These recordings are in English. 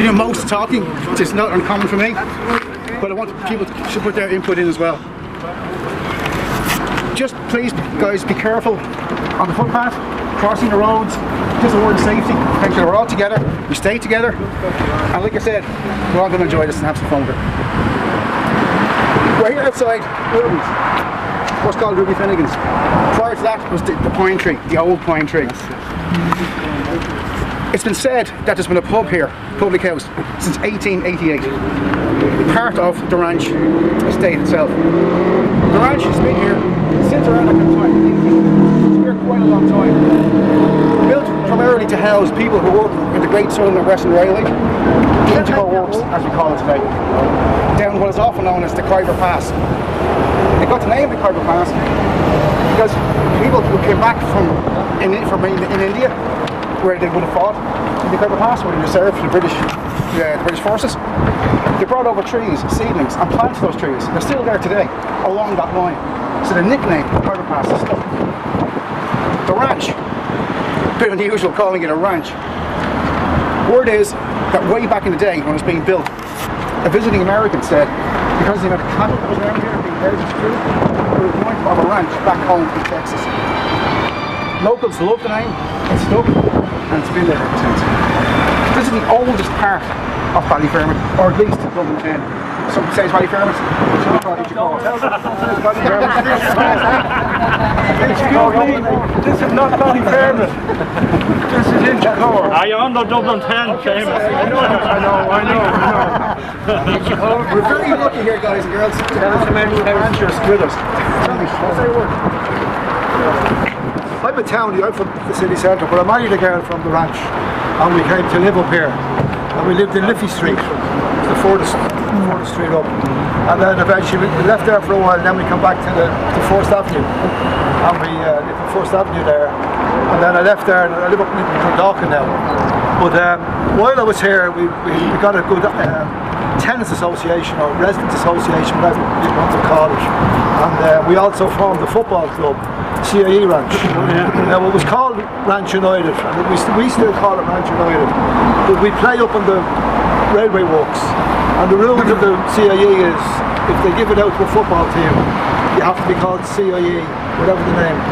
doing most talking, which is not uncommon for me, but I want people to put their input in as well. Just please, guys, be careful on the footpath, crossing the roads, just a word of safety. Make sure we're all together, we stay together, and like I said, we're all going to enjoy this and have some fun with it. We're here outside Ruby's, what's called Ruby Finnegan's. Prior to that was the pine tree, the old pine tree. It's been said that there's been a pub here, public house, since 1888. Part of the ranch estate itself. The ranch has been here since around that kind of time. It's been here quite a long time. Built primarily to house people who work in the Great Southern and Western Railway, the Inchicore Works, as we call it today, down what is often known as the Khyber Pass. They got the name of the Khyber Pass because people who came back from in India, where they would have fought in the Khyber Pass, where they reserved for the British forces. They brought over trees, seedlings, and planted those trees. They're still there today, along that line. So the nickname, the Khyber Pass, is stuck. The ranch, a bit unusual calling it a ranch. Word is that way back in the day when it was being built, a visiting American said, because the amount of cattle that was around here being heritage food, they were going to have a ranch back home in Texas. Locals love the name, it's stuck, and it's been there ever since. This is the oldest part of Ballyfermot, or at least Dublin 10. Some say it's Ballyfermot. This is not Ballyfermot. This is Inchicore. Are you on the Dublin 10, Seamus? I know. We're very lucky here, guys and girls, to have so many ranchers with us. Tell me, say a word. I'm a townie, I'm from the city centre, but I married a girl from the ranch and we came to live up here. And we lived in Liffey Street, the furthest street up. And then eventually we left there for a while, and then we come back to the 1st Avenue. And we lived on 1st Avenue there. And then I left there and I live up in Dundalkin now. But while I was here, we got a good tenants association or residents association, whatever you want to call it. And we also formed the football club, CIE Ranch. Now it was called Ranch United, and we still call it Ranch United. But we play up on the railway works, and the rules of the CIE is if they give it out to a football team, you have to be called CIE, whatever the name.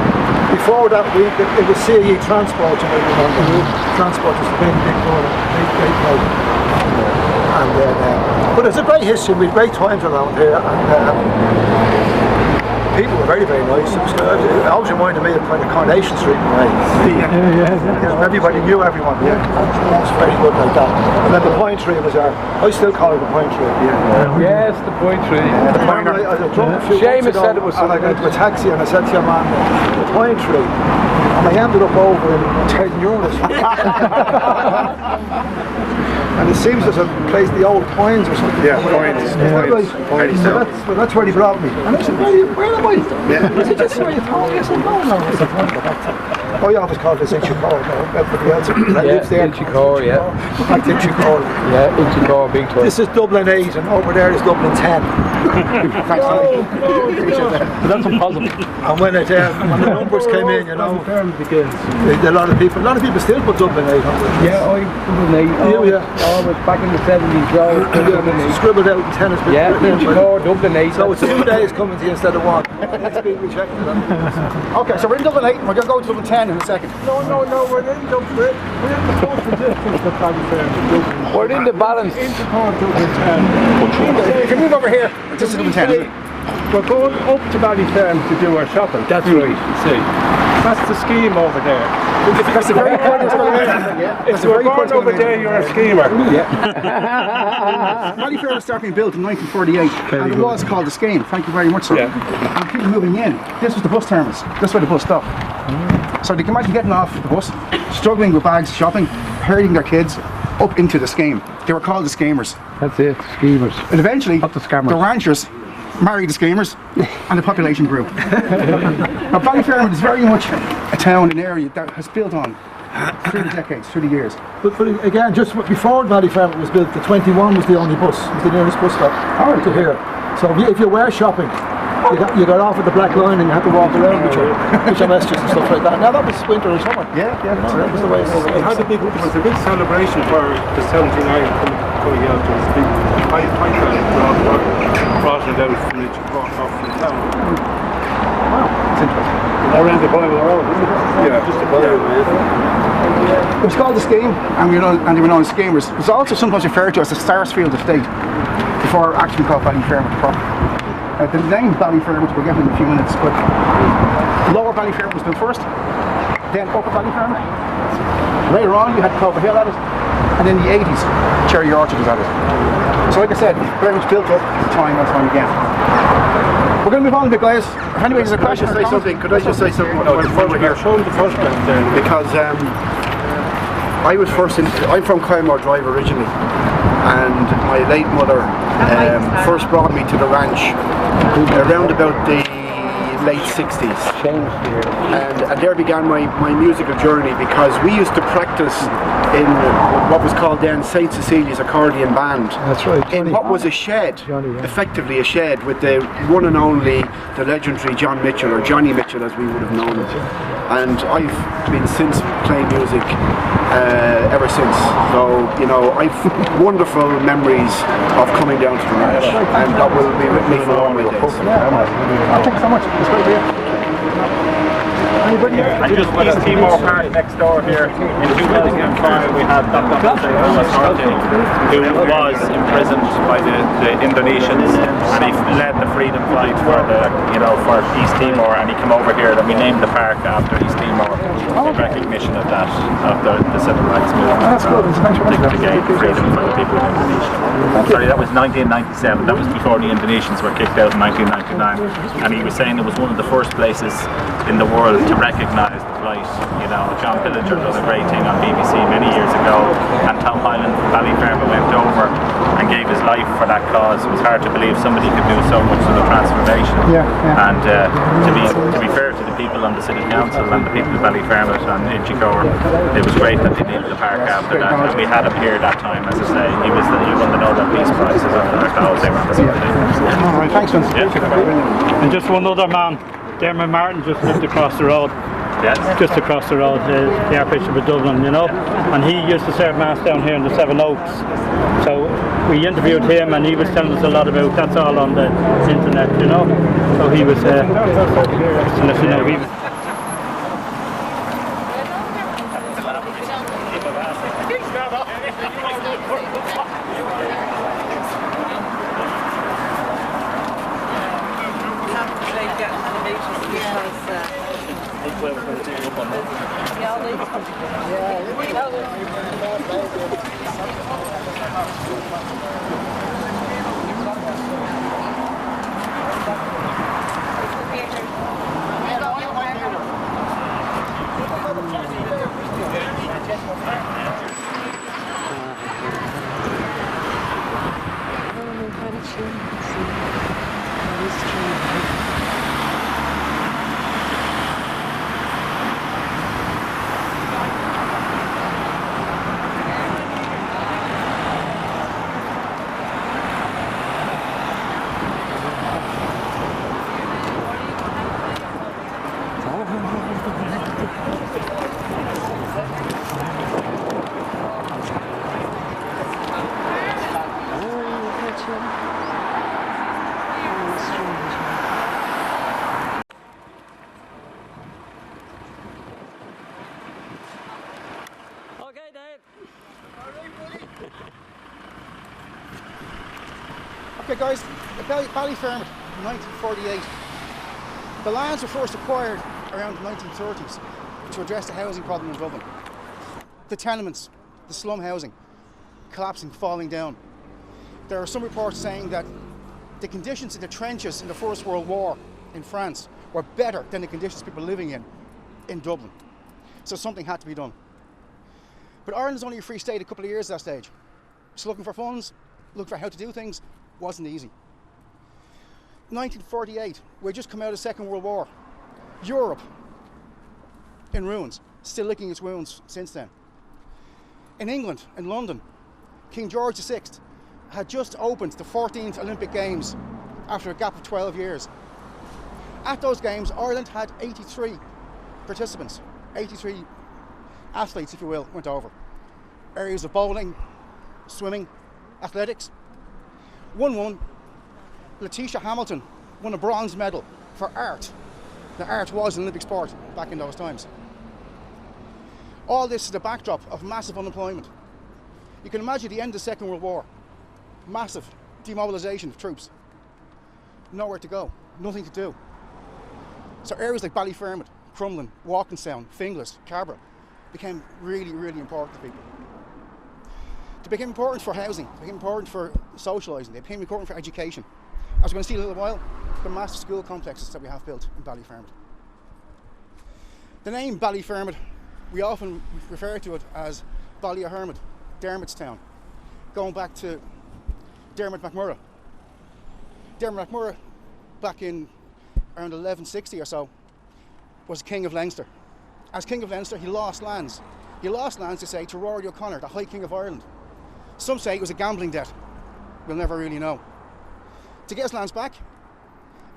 Before that it was CIE Transport, you know, Transport was the big club. But it's a great history, we had great times around here, and people were very, very nice. It always reminded me of kind of Coronation Street in a way. You know, everybody knew everyone. It was very good like that. And then the pine tree was there. I still call it the pine tree. Yes, the pine tree. Seamus said it was. And I got into a taxi and I said to your man, the pine tree. And I ended up over in 10 euros. And it seems there's a place, the old Pines or something. Yeah, Pines. So that's where he brought me. And I said, where am I? Yeah. I said, just where you told me. I said, no. Oh, you always called this Inchicore. Everybody else lives there. Inchicore, yeah. Back to Inchicore. Yeah, Inchicore, big time. This is Dublin 8 and over there is Dublin 10. That's impossible. And when the numbers came in, you know, a lot of people still put Dublin 8 on it. Yeah, Dublin 8. Always back in the 70s, Joe. Scribbled out in tennis. Yeah, Inchicore, Dublin 8. So it's 2 days coming to you instead of 1. It's being rejected. Okay, so we're in Dublin 8 and we're going to go to Dublin 10 in a second. No, we're in Dublin. We're in the social distance of Ballyfermot. We're in the balance. Inchicore, Dublin 10. If you move over here, this is Dublin 10, isn't it? We're going up to Ballyfermot to do our shopping. That's right. See. That's the scheme over there. That's a very point that's going on. If you're going over there, you're a schemer. Ballyfermot started being built in 1948 and it was called the Scheme. Thank you very much, sir. Yeah. And people moving in, this was the bus terminus. This is where the bus stopped. So they can imagine getting off the bus, struggling with bags, shopping, herding their kids up into the Scheme. They were called the Schemers. That's it, schemers. And eventually, Not the scammers. the ranchers married the Schemers and the population grew. Now Ballyfermot is very much a town, an area that has built on through the decades, through the years. But again, just before Ballyfermot was built, the 21 was the only bus, was the nearest bus stop to here. So if you were shopping, you got off at the black line and you had to walk around with your messages and stuff like that. Now that was winter and summer. Yeah. That was the way it was. It was a big celebration for the 79 coming out. There was a big high crowd brought it out from the off from town. Wow, it's interesting. Around the Bible Road, isn't it? Yeah, just the Bible Road. It was called the Scheme, and they were known as Schemers. It was also sometimes referred to as the Sarsfield estate before actually called Ballyfermot proper. The name Ballyfermot we'll get in a few minutes, but Lower Ballyfermot was built first, then Upper Ballyfermot. Later on you had Cobber Hill at it, and in the 80s Cherry Orchard was at it. So like I said, very much built up time and time again. We're going to move on a bit, guys. If anybody has a question, Could I just say something? Before we're here, show them the first one there. Because I'm from Kylemore Drive originally, and my late mother first brought me to the ranch around about the late 60s, and there began my musical journey, because we used to practice in what was called then St. Cecilia's Accordion Band. That's right. In what was a shed, Johnny, yeah. effectively a shed, with the one and only, the legendary John Mitchell, or Johnny Mitchell as we would have known him. And I've been since playing music ever since. So, you know, I've wonderful memories of coming down to the ranch, and that will be with me for all my days. Thank you so much. It's great to hear. Anybody else? And just East Timor Park next door here. In 2005 we had Dr. Jose who was imprisoned by the Indonesians, and he led the freedom fight for for East Timor, and he came over here, and we named the park after East Timor in recognition of that, of the civil rights movement. That's good. Thanks very much. To gain freedom for the people of Indonesia. Sorry, that was 1997. That was before the Indonesians were kicked out in 1999, and he was saying it was one of the first places in the world to recognise the plight. You know, John Pillager done a great thing on BBC many years ago, and Tom Hyland from Ballyfermot went over and gave his life for that cause. It was hard to believe somebody could do so much of the transformation. And to be fair to the people on the City Council and the people of Ballyfermot and Inchicore, it was great that they named the park after that. And we had him here that time, as I say. He won the Nobel Peace Prize as well. They were on the City. All right, thanks, Vince. Yeah. And just one other man, Dermot Martin, just lived across the road. Yes. Just across the road, the Archbishop of Dublin, you know, and he used to serve mass down here in the Seven Oaks. So we interviewed him, and he was telling us a lot about. That's all on the internet, you know. So he was, just to let you know, he was. Okay, guys, Ballyfermot, 1948. The lands were first acquired around the 1930s to address the housing problem in Dublin. The tenements, the slum housing, collapsing, falling down. There are some reports saying that the conditions in the trenches in the First World War in France were better than the conditions people were living in Dublin. So something had to be done. But Ireland was only a free state a couple of years at that stage. So looking for funds, looking for how to do things, wasn't easy. 1948, we'd just come out of the Second World War. Europe in ruins, still licking its wounds since then. In England, in London, King George VI had just opened the 14th Olympic Games after a gap of 12 years. At those games, Ireland had 83 participants, 83 athletes, if you will, went over. Areas of bowling, swimming, athletics. Letitia Hamilton won a bronze medal for art. Now, art was an Olympic sport back in those times. All this is the backdrop of massive unemployment. You can imagine the end of the Second World War. Massive demobilisation of troops. Nowhere to go, nothing to do. So areas like Ballyfermot, Crumlin, Walkinstown, Finglas, Cabra became really, really important to people. They became important for housing, they became important for socialising, they became important for education. As we're going to see in a little while, the massive school complexes that we have built in Ballyfermot. The name Ballyfermot, we often refer to it as Ballyfermot, Dermot's town, going back to Dermot MacMurrough. Dermot MacMurrough, back in around 1160 or so, was king of Leinster. As king of Leinster, he lost lands. He lost lands, they say, to Rory O'Connor, the High King of Ireland. Some say it was a gambling debt. We'll never really know. To get his lands back,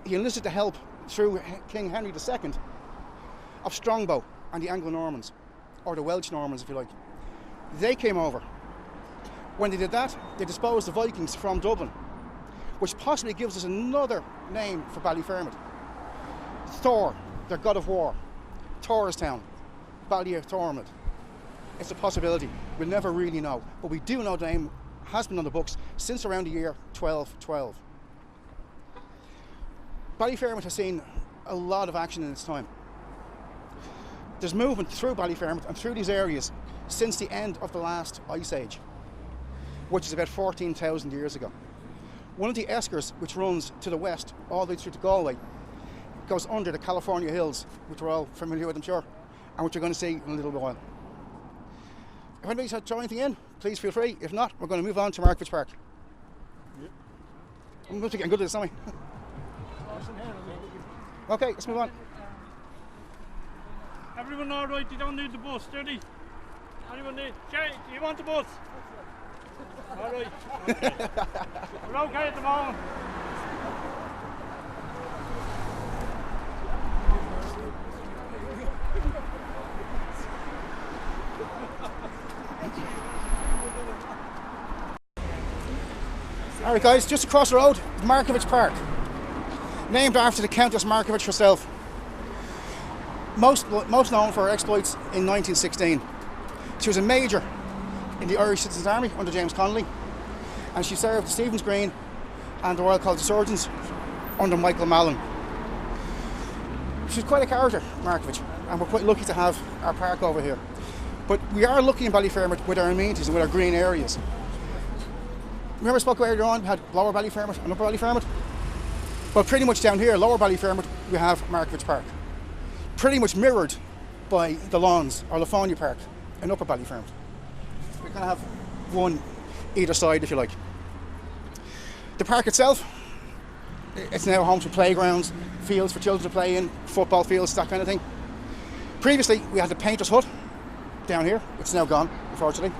he enlisted the help through King Henry II of Strongbow and the Anglo-Normans, or the Welsh Normans, if you like. They came over. When they did that, they disposed the Vikings from Dublin, which possibly gives us another name for Ballyfermot. Thor, their god of war. Towerstown, Ballyfermot. It's a possibility. We'll never really know. But we do know the name has been on the books since around the year 1212. Ballyfermot has seen a lot of action in its time. There's movement through Ballyfermot and through these areas since the end of the last ice age, which is about 14,000 years ago. One of the eskers, which runs to the west all the way through to Galway, goes under the California hills, which we're all familiar with, I'm sure, and which you're going to see in a little while. If anybody's had to throw anything in, please feel free. If not, we're going to move on to Markievicz Park. Yep. I'm going to get good at this, aren't we? Okay, let's move on. Everyone all right? You don't need the bus, do they? Anyone need? Jay, do you want the bus? All right. Okay. We're okay at the moment. Alright guys, just across the road, Markievicz Park. Named after the Countess Markievicz herself. Most known for her exploits in 1916. She was a major in the Irish Citizens Army under James Connolly, and she served at Stephen's Green and the Royal College of Surgeons under Michael Mallon. She's quite a character, Markievicz, and we're quite lucky to have our park over here. But we are lucky in Ballyfermot with our amenities and with our green areas. Remember I spoke earlier on, we had Lower Ballyfermot and Upper Ballyfermot? Well, pretty much down here, Lower Ballyfermot, we have Markievicz Park. Pretty much mirrored by the Lawns, or Lafonia Park, in Upper Ballyfermot. We kind of have one either side, if you like. The park itself, it's now home to playgrounds, fields for children to play in, football fields, that kind of thing. Previously, we had the painter's hut down here. It's now gone, unfortunately.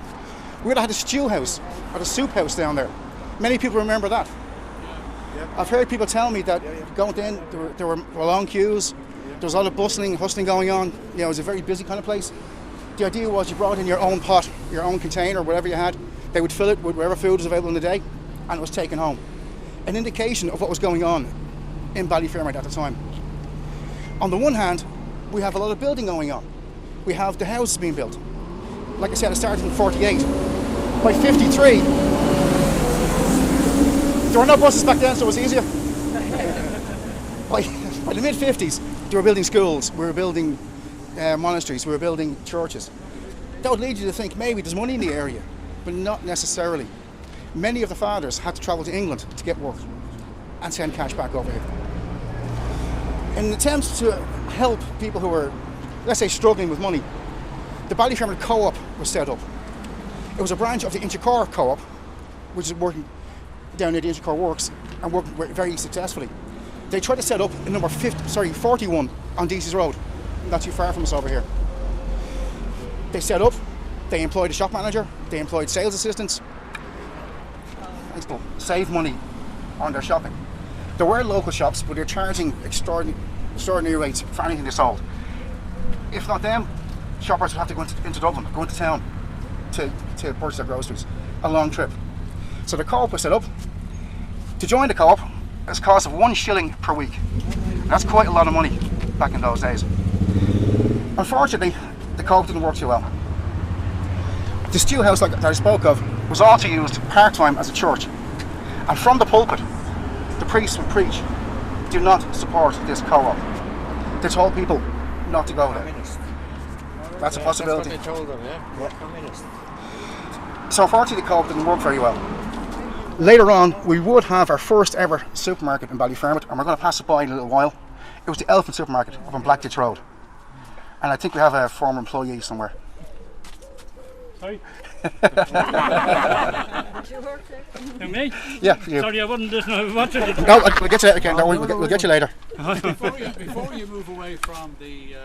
We would have had a stew house, or the soup house down there. Many people remember that. I've heard people tell me that going in, there were long queues, there was a lot of bustling, hustling going on. You know, it was a very busy kind of place. The idea was you brought in your own pot, your own container, whatever you had. They would fill it with whatever food was available in the day, and it was taken home. An indication of what was going on in Ballyfermot at the time. On the one hand, we have a lot of building going on. We have the houses being built. Like I said, it started in 48. By 53, there were no buses back then, so it was easier. By the mid-50s, they were building schools, we were building monasteries, we were building churches. That would lead you to think maybe there's money in the area, but not necessarily. Many of the fathers had to travel to England to get work and send cash back over here. In an attempt to help people who were, let's say, struggling with money, the Ballyfermot Co-op was set up. It was a branch of the Inchicore Co-op, which is working down near the Inchicore Works and working very successfully. They tried to set up a number 41 on Deasy's Road, not too far from us over here. They set up, they employed a shop manager, they employed sales assistants, save money on their shopping. There were local shops, but they're charging extraordinary extraordinary rates for anything they sold. If not them, shoppers would have to go into Dublin, go into town to purchase their groceries. A long trip. So the co-op was set up. To join the co-op, it's a cost of 1 shilling per week. That's quite a lot of money back in those days. Unfortunately, the co-op didn't work too well. The stew house that I spoke of was also used part-time as a church. And from the pulpit, the priests would preach, do not support this co-op. They told people not to go there. That's a possibility. That's what they told them, yeah? Communist. So unfortunately the co-op didn't work very well. Later on, we would have our first ever supermarket in Ballyfermot, and we're going to pass it by in a little while. It was the Elephant Supermarket up on Blackditch Road. And I think we have a former employee somewhere. Sorry? To me? Yeah, for you. Sorry, I wasn't listening. What did you No, we'll get you later, Ken. Don't worry, we'll get you later. Before you move away from the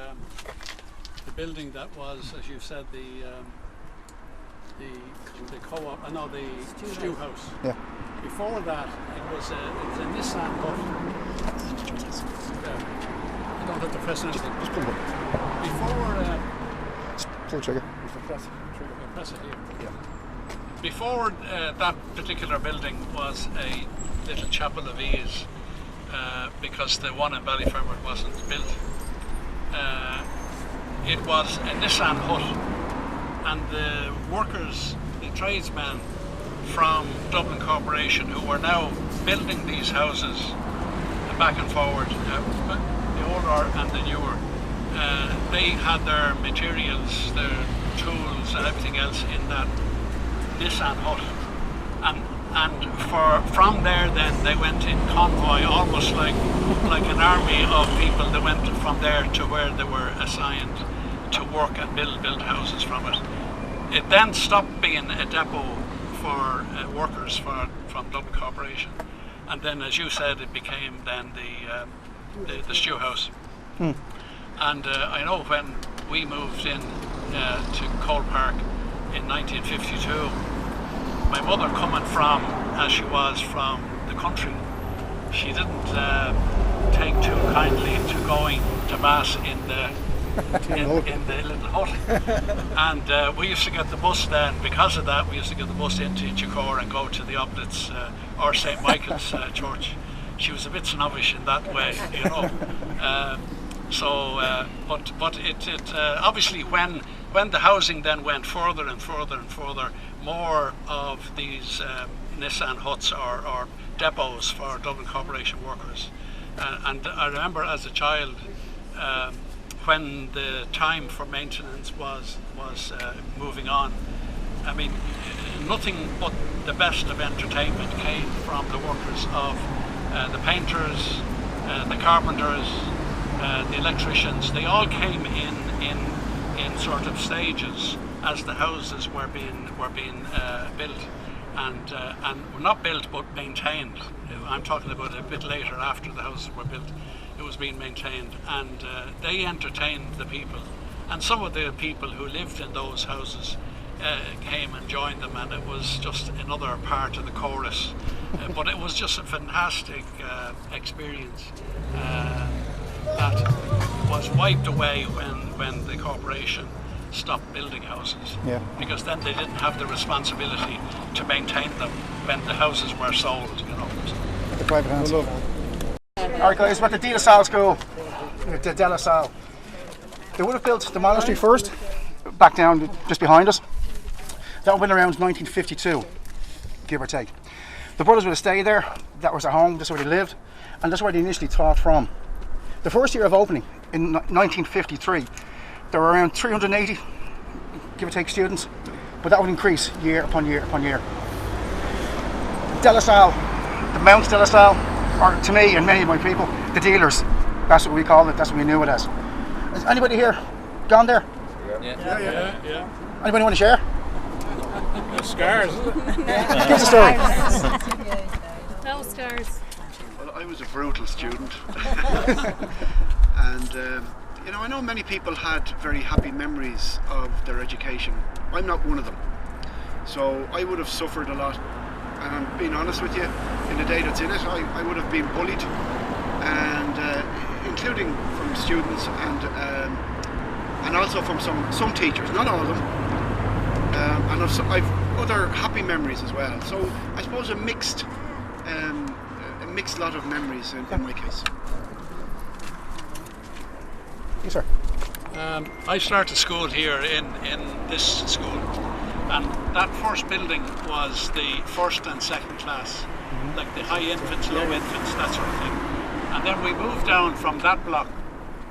building that was, as you said, the co-op, the stew house. Yeah. Before that, it was a Nissan hut. I don't have to press anything. Just pull it up. Before, Pull the trigger. press it here. Yeah. Before that particular building was a little chapel of ease, because the one in Ballyfermot wasn't built. It was a Nissan hut, and the workers, the tradesmen from Dublin Corporation, who were now building these houses back and forward, the older and the newer, they had their materials, their tools and everything else in that Nissan hut, and from there then they went in convoy, almost like an army of people. They went from there to where they were assigned to work and build houses from it. It then stopped being a depot for workers from Dublin Corporation, and then, as you said, it became then the stew house. And I know when we moved in to Cole Park in 1952, my mother, coming from, as she was, from the country, she didn't take too kindly to going to mass in the little hut. And we used to get the bus then. Because of that, we used to get the bus into Chicor and go to the Oblates or St. Michael's Church. She was a bit snobbish in that way, you know. But it obviously when the housing then went further and further and further, more of these Nissan huts or depots for Dublin Corporation workers. And I remember as a child, when the time for maintenance was moving on, I mean, nothing but the best of entertainment came from the workers of the painters, the carpenters, the electricians. They all came in sort of stages as the houses were being built, and were not built but maintained. I'm talking about a bit later, after the houses were built. It was being maintained, and they entertained the people, and some of the people who lived in those houses came and joined them, and it was just another part of the chorus. But it was just a fantastic experience that was wiped away when the corporation stopped building houses. Yeah. Because then they didn't have the responsibility to maintain them when the houses were sold, you know. The private hands. Alright guys, we're at the De La Salle School, the De La Salle. They would have built the monastery first, back down just behind us. That would have been around 1952, give or take. The brothers would have stayed there, that was their home, that's where they lived, and that's where they initially taught from. The first year of opening, in 1953, there were around 380, give or take, students, but that would increase year upon year upon year. De La Salle, the Mount De La Salle, or to me and many of my people, the dealers. That's what we call it, that's what we knew it as. Has anybody here gone there? Yeah. Anybody want to share? Scars. Give us a story. No stars. Well, I was a brutal student, and I know many people had very happy memories of their education. I'm not one of them, so I would have suffered a lot. And I'm being honest with you, in the day that's in it, I would have been bullied, and including from students and also from some teachers, not all of them. And I've other happy memories as well. So I suppose a mixed lot of memories in my case. Yes, sir. I started school here in this school, and that first building was the first and second class, like the high infants, low infants, that sort of thing. And then we moved down from that block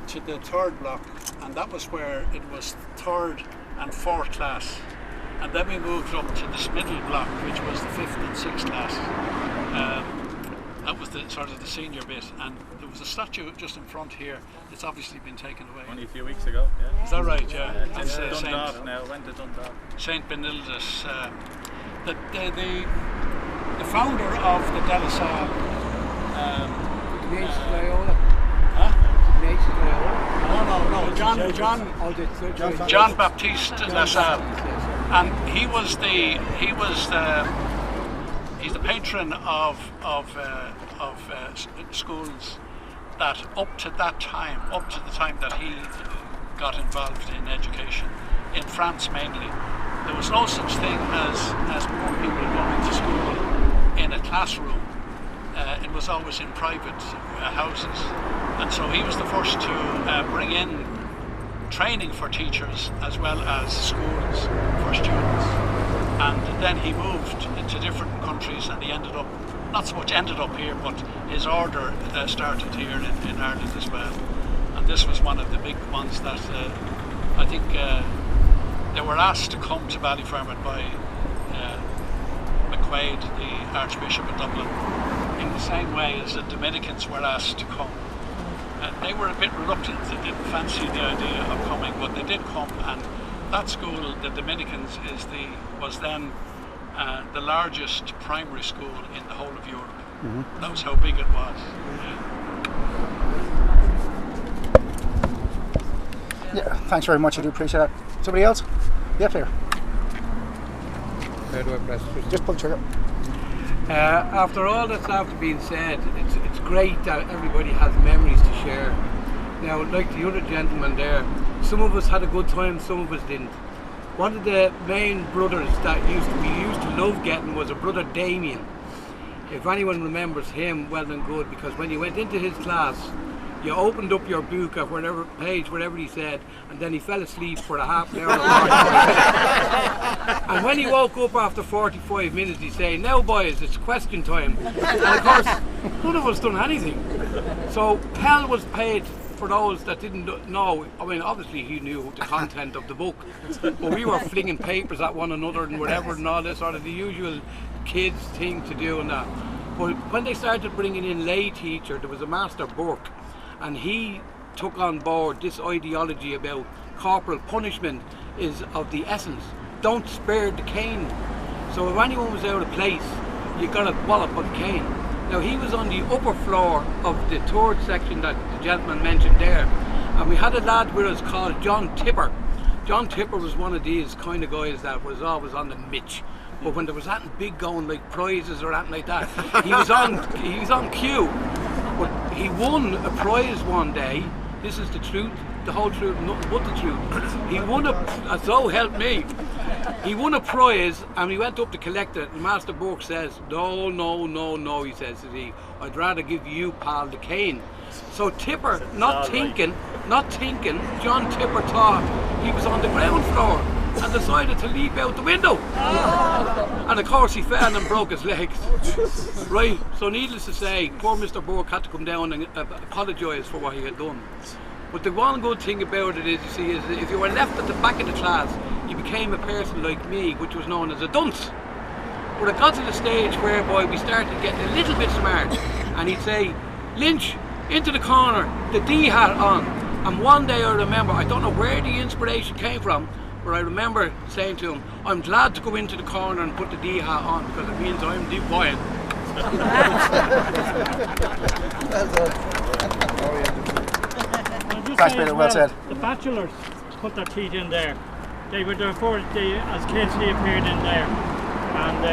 to the third block, and that was where it was third and fourth class. And then we moved up to this middle block, which was the fifth and sixth class. That was the sort of the senior bit, and there was a statue just in front here. It's obviously been taken away. Only a few weeks ago. Yeah. Is that right? Yeah. It's Dundalk now. Went to Dundalk. Saint Benildus. The founder of the De La Salle. No. John Baptiste de La Salle, and he's the patron of schools that up to the time that he got involved in education in France mainly, there was no such thing as more people going to school in a classroom. It was always in private houses, and so he was the first to bring in training for teachers as well as schools for students. And then he moved to different countries, and he not so much ended up here, but his order started here in Ireland as well. And this was one of the big ones that I think they were asked to come to Ballyfermot by McQuaid, the Archbishop of Dublin, in the same way as the Dominicans were asked to come. They were a bit reluctant, they didn't fancy the idea of coming, but they did come, and that school, the Dominicans, was then the largest primary school in the whole of Europe. That was how big it was. Yeah, thanks very much. I do appreciate that. Somebody else? Yeah, Peter. Where do I press? Just pull the trigger. After all that's after being said, it's great that everybody has memories to share. Now, like the other gentleman there, some of us had a good time, some of us didn't. One of the main brothers that we used to love getting was a brother Damien. If anyone remembers him, well and good, because when you went into his class, you opened up your book at whatever page, whatever he said, and then he fell asleep for a half an hour. And when he woke up after 45 minutes, he'd say, "Now boys, it's question time." And of course, none of us done anything. So hell was paid for those that didn't know. I mean, obviously he knew the content of the book, but we were flinging papers at one another and whatever and all this sort of the usual kids thing to do and that. But when they started bringing in lay teacher, there was a Master Burke, and he took on board this ideology about corporal punishment is of the essence. Don't spare the cane. So if anyone was out of place, you got a wallop of the cane. Now he was on the upper floor of the third section that the gentleman mentioned there, and we had a lad with us called John Tipper. John Tipper was one of these kind of guys that was always on the mitch. But when there was anything big going like prizes or anything like that, he was on cue. But he won a prize one day. This is the truth, the whole truth, nothing but the truth. He won so help me. He won a prize and we went up to collect it, and Master Burke says, no, he says, I'd rather give you, pal, the cane. So Tipper, not thinking, John Tipper thought he was on the ground floor and decided to leap out the window. And of course he fell and broke his legs. Right, so needless to say, poor Mr. Burke had to come down and apologise for what he had done. But the one good thing about it is, you see, is if you were left at the back of the class, you became a person like me, which was known as a dunce. But it got to the stage whereby we started getting a little bit smart, and he'd say, Lynch, into the corner, the D hat on. And one day I remember, I don't know where the inspiration came from, but I remember saying to him, I'm glad to go into the corner and put the D hat on because it means I'm defiant. Thanks, Peter, well said. The bachelors put their teeth in there. They were there as kids, they appeared in there. And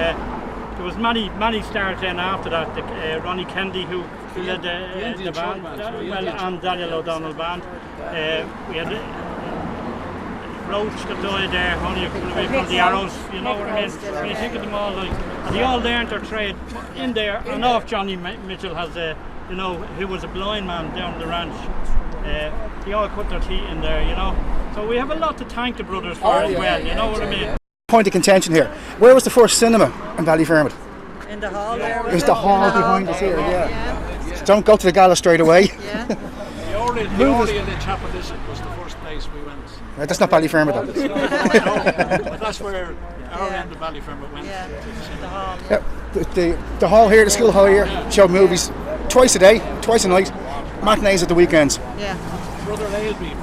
there was many stars then after that. Ronnie Kennedy, who led the band, and Daniel O'Donnell band. We had Roach that died there, only a couple away from the Arrows. You know what I mean? When you think of them all, like, and they all learned their trade in there. And off Johnny Mitchell has who was a blind man down the ranch. They all cut their teeth in there, you know. So we have a lot to thank the brothers for as well, you know what I mean? Point of contention here. Where was the first cinema in Ballyfermot? In the hall there. There's the hall behind us here, yeah. Don't go to the gala straight away. Yeah. The Oriel in Chapel was the first place we went. That's not Ballyfermot though. No, but that's where our end of Ballyfermot went. Yeah. The hall. Yeah, the hall here, the school hall here, showed movies twice a day, twice a night, matinees at the weekends. Yeah. Brother Ailby,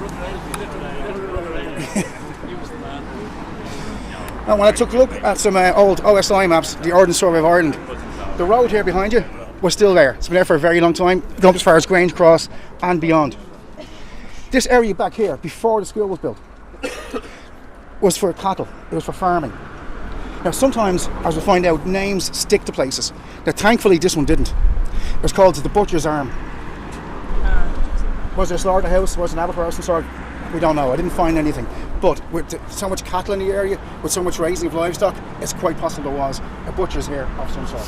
little Brother Ailby. He was the man. And when I took a look at some old OSI maps, the Ordnance Survey of Ireland, the road here behind you was still there. It's been there for a very long time, going up as far as Grange Cross and beyond. This area back here, before the school was built, was for cattle, it was for farming. Now sometimes, as we find out, names stick to places. Now thankfully this one didn't. It was called the Butcher's Arm. Was there a slaughterhouse? Was there an abattoir of some sort? We don't know, I didn't find anything. But with so much cattle in the area, with so much raising of livestock, it's quite possible there was a butcher's here of some sort.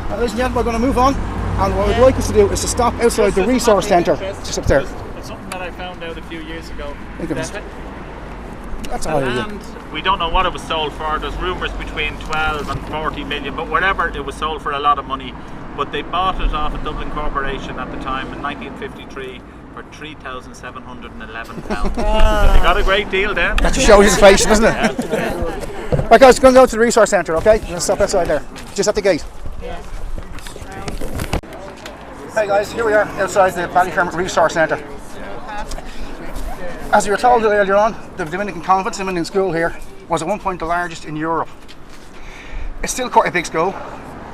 Now, ladies and gentlemen, we're going to move on, and what we'd like us to do is to stop outside the resource centre, just up there. It's something that I found out a few years ago. That's all land, we don't know what it was sold for. There's rumours between 12 and 40 million, but whatever, it was sold for a lot of money. But they bought it off a Dublin corporation at the time in 1953 for £3,711. So they got a great deal then. That just shows his inflation, doesn't it? Right guys, we're going to go to the resource centre, okay? We're going to stop outside there, just at the gate. Yeah. Hey guys, here we are outside the Ballyfermot Resource Centre. As you were told earlier on, the Dominican Convent, Dominican school here, was at one point the largest in Europe. It's still quite a big school,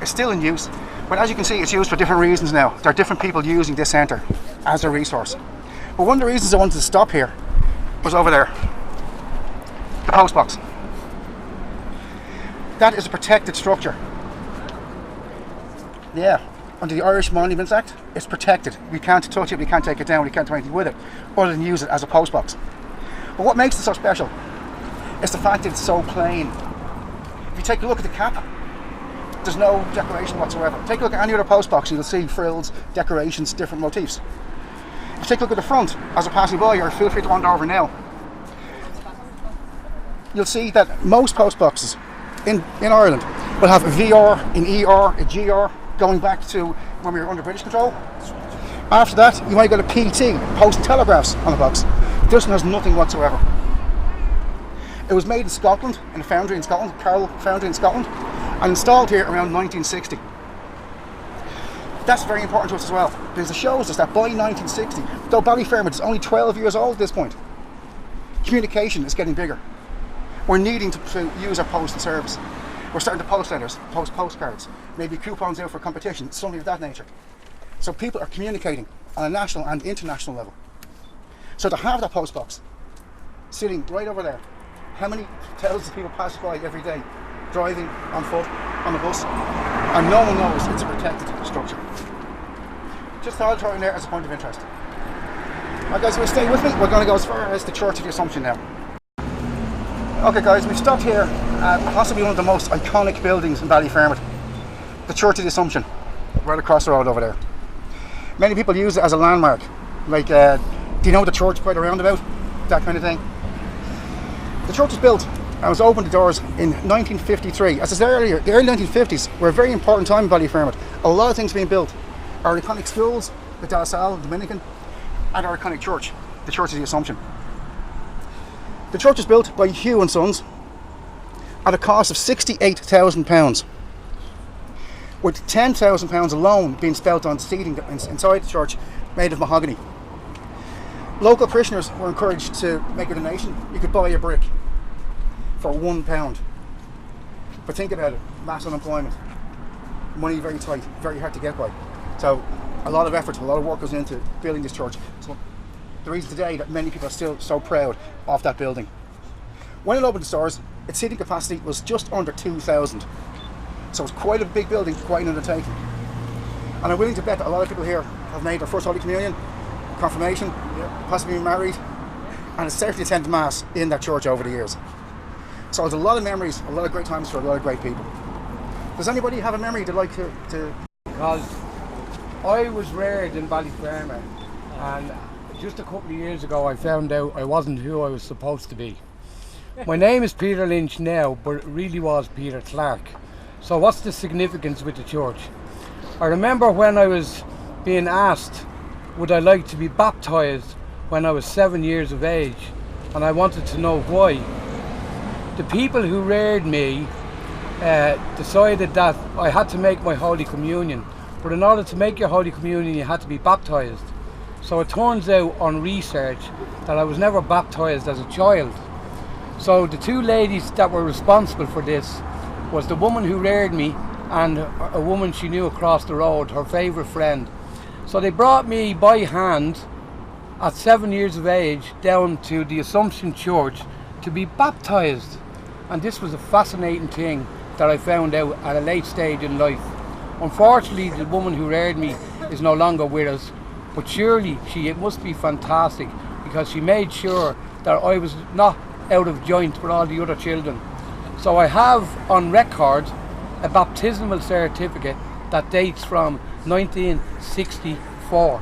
it's still in use, but as you can see it's used for different reasons now. There are different people using this centre as a resource. But one of the reasons I wanted to stop here was over there, the post box. That is a protected structure. Yeah, under the Irish Monuments Act, it's protected. We can't touch it, we can't take it down, we can't do anything with it, other than use it as a post box. But what makes it so special is the fact that it's so plain. If you take a look at the cap, there's no decoration whatsoever. Take a look at any other post box, you'll see frills, decorations, different motifs. If you take a look at the front, as a passing by, or feel free to wander over now, you'll see that most post boxes in Ireland will have a VR, an ER, a GR, going back to when we were under British control. After that, you might get a PT, post telegraphs, on the box. This one has nothing whatsoever. It was made in Scotland, in a foundry in Scotland, Carroll Foundry in Scotland, and installed here around 1960. That's very important to us as well, because it shows us that by 1960, though Ballyfermot is only 12 years old at this point, communication is getting bigger. We're needing to use our postal service. We're starting to post letters, post postcards, maybe coupons out for competition, something of that nature. So people are communicating on a national and international level. So to have that post box sitting right over there, how many thousands of people pass by every day, driving, on foot, on the bus, and no one knows it's a protected structure. Just thought I'd throw it in there as a point of interest. Right guys, will you stay with me? We're going to go as far as the Church of the Assumption now. Okay guys, we've stopped here at possibly one of the most iconic buildings in Ballyfermot, the Church of the Assumption, right across the road over there. Many people use it as a landmark, like, do you know the church by the roundabout? That kind of thing. The church was built and was opened the doors in 1953. As I said earlier, the early 1950s were a very important time in Ballyfermot. A lot of things being built. Our iconic schools, the De La Salle, the Dominican, and our iconic church, the Church of the Assumption. The church was built by Hugh and Sons at a cost of £68,000, with £10,000 alone being spent on seating inside the church made of mahogany. Local parishioners were encouraged to make a donation. You could buy a brick for £1. But think about it, mass unemployment, money very tight, very hard to get by. So a lot of effort, a lot of work goes into building this church. So the reason today that many people are still so proud of that building. When it opened its doors, its seating capacity was just under 2,000. So it's quite a big building, quite an undertaking. And I'm willing to bet that a lot of people here have made their first Holy Communion, confirmation, possibly been married, and certainly attended Mass in that church over the years. So there's a lot of memories, a lot of great times for a lot of great people. Does anybody have a memory they'd like to... Because I was reared in Ballyfermot, and just a couple of years ago I found out I wasn't who I was supposed to be. My name is Peter Lynch now, but it really was Peter Clark. So what's the significance with the church? I remember when I was being asked would I like to be baptised when I was 7 years of age, and I wanted to know why. The people who reared me decided that I had to make my Holy Communion, but in order to make your Holy Communion you had to be baptised. So it turns out on research that I was never baptised as a child. So the two ladies that were responsible for this was the woman who reared me and a woman she knew across the road, her favourite friend. So they brought me by hand at 7 years of age down to the Assumption Church to be baptised. And this was a fascinating thing that I found out at a late stage in life. Unfortunately, the woman who reared me is no longer with us, but surely it must be fantastic, because she made sure that I was not out of joint with all the other children. So I have on record a baptismal certificate that dates from 1964.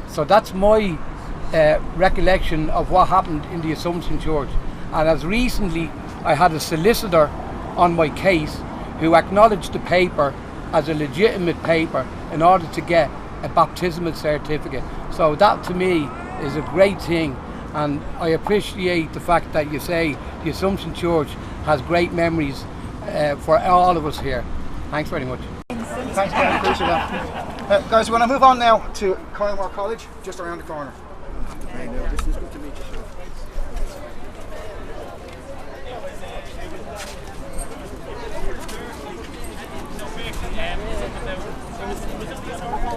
So that's my recollection of what happened in the Assumption Church. And as recently I had a solicitor on my case who acknowledged the paper as a legitimate paper in order to get a baptismal certificate. So that to me is a great thing, and I appreciate the fact that you say the Assumption Church has great memories for all of us here. Thanks very much. Thanks, Ken. Appreciate that. Guys, we're going to move on now to Kylemore College, just around the corner. This is good to meet you.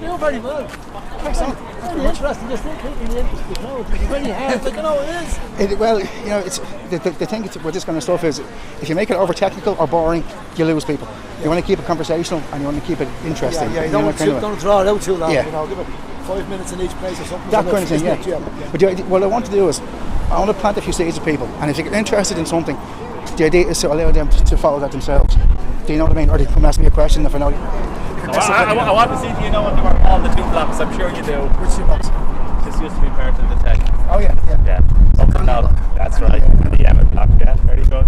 You're very well. Thanks, Sam. Very interesting. Just keeping the interest because it's very hard. Like, you know, it is. Well, you know, it's the thing with this kind of stuff is if you make it over technical or boring, you lose people. You want to keep it conversational and you want to keep it interesting. Yeah, you don't draw it out too long. Yeah. You know, give it 5 minutes in each place or something. That kind of thing, yeah. But what I want to do is I want to plant a few seeds of people, and if you get interested in something, the idea is to allow them to follow that themselves. Do you know what I mean? Or they come ask me a question if I know. I want to see, do you know what they were called, the two blocks? I'm sure you do. Which two blocks? This used to be part of the tech. Oh yeah. Something else. That's right. And the Emmett block, yeah. Very good.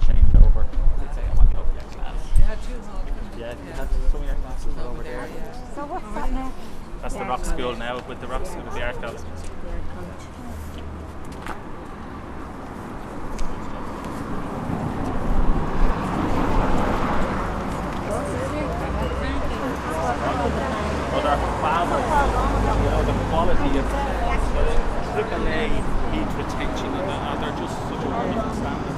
Change over. I'd say I want to open your class. Yeah, some of your classes are over there. So what's that now? That's the rock school now, with the rock school, with the art college. The quality of AAA heat retention and they're just such a wonderful standard.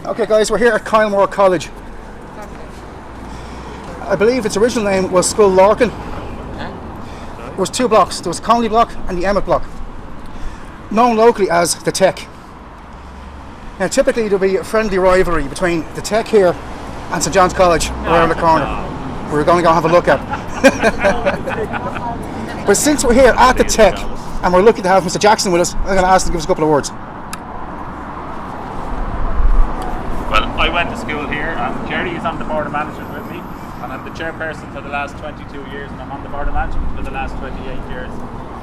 Okay, guys, we're here at Kylemore College. I believe its original name was School Larkin. There was two blocks. There was the Connolly block and the Emmett block, known locally as the Tech. Now typically there'll be a friendly rivalry between the Tech here and St John's College around the corner. We're going to go have a look at. But since we're here at the Tech and we're lucky to have Mr Jackson with us, I'm going to ask him to give us a couple of words. Well, I went to school here and Jerry is on the board of management with me, and I'm the chairperson for the last 22 years and I'm on the board of management for the last 28 years.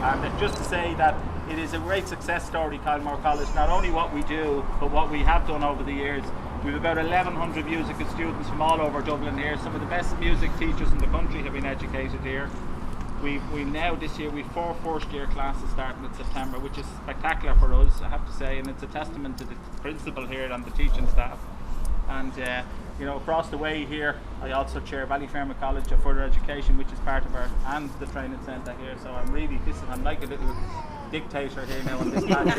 And just to say that it is a great success story, Kylemore College, not only what we do, but what we have done over the years. We've about 1,100 musical students from all over Dublin here. Some of the best music teachers in the country have been educated here. We now, this year, we've 4 first-year classes starting in September, which is spectacular for us, I have to say, and it's a testament to the principal here and the teaching staff. And you know, across the way here, I also chair Ballyfermot College of Further Education, which is part of our, and the training centre here. So I'm really, I'm like a little dictator here now on this patch.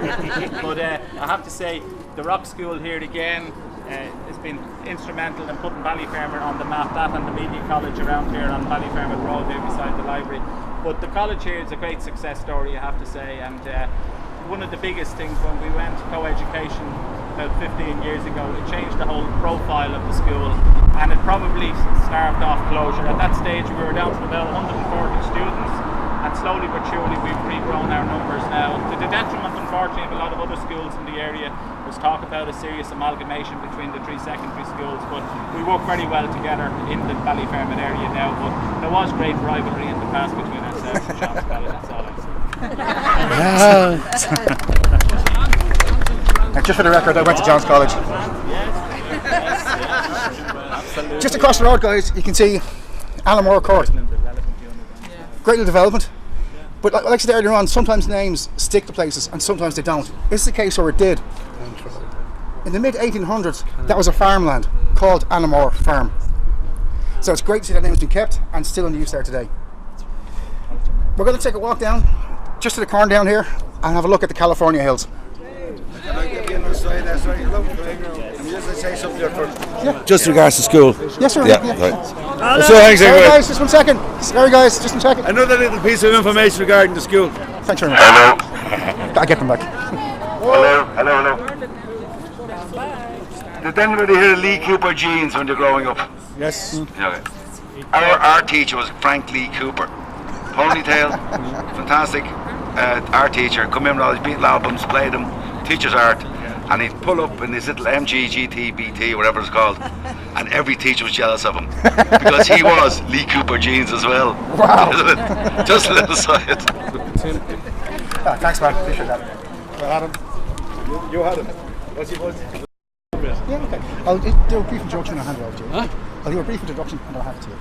But I have to say, the rock school here again, has been instrumental in putting Ballyfermot on the map, that and the media college around here on Ballyfermot Road here beside the library. But the college here is a great success story, I have to say, and one of the biggest things when we went co-education about 15 years ago, it changed the whole profile of the school, and it probably starved off closure. At that stage we were down to about 140 students, and slowly but surely we've regrown our numbers now. To the detriment, unfortunately, of a lot of other schools in the area. There's talk about a serious amalgamation between the 3 secondary schools, but we work very well together in the Ballyfermot area now. But there was great rivalry in the past between ourselves and John's College, that's all I'm saying. And just for the record, I went to John's College. Just across the road, guys, you can see Alamore Court. Great little development. But like I said earlier on, sometimes names stick to places and sometimes they don't. This is the case where it did. In the mid-1800s, that was a farmland called Alamore Farm. So it's great to see that name has been kept and still in use there today. We're going to take a walk down, just to the corner down here, and have a look at the California Hills. Just regards to school. Yes, sir. Yeah. Yeah. Right. So thanks, Sorry, everyone. guys, just 1 second. Sorry, guys, just 1 second. Another little piece of information regarding the school. Thanks very much. Hello. I'll get them back. Hello. Did anybody hear Lee Cooper jeans when they're growing up? Yes. Okay. Our teacher was Frank Lee Cooper. Ponytail, fantastic. Our teacher, come in with all his Beatle albums, play them, teach us art, and he'd pull up in this little MG, GT, BT, whatever it's called, and every teacher was jealous of him because he was Lee Cooper jeans as well. Wow. Just a little side. Thanks, man. Appreciate that. Adam, you had him. What's he was? Yeah, okay. I'll do a brief introduction and I'll hand it over to you. Huh? I'll do a brief introduction and I'll hand it to you.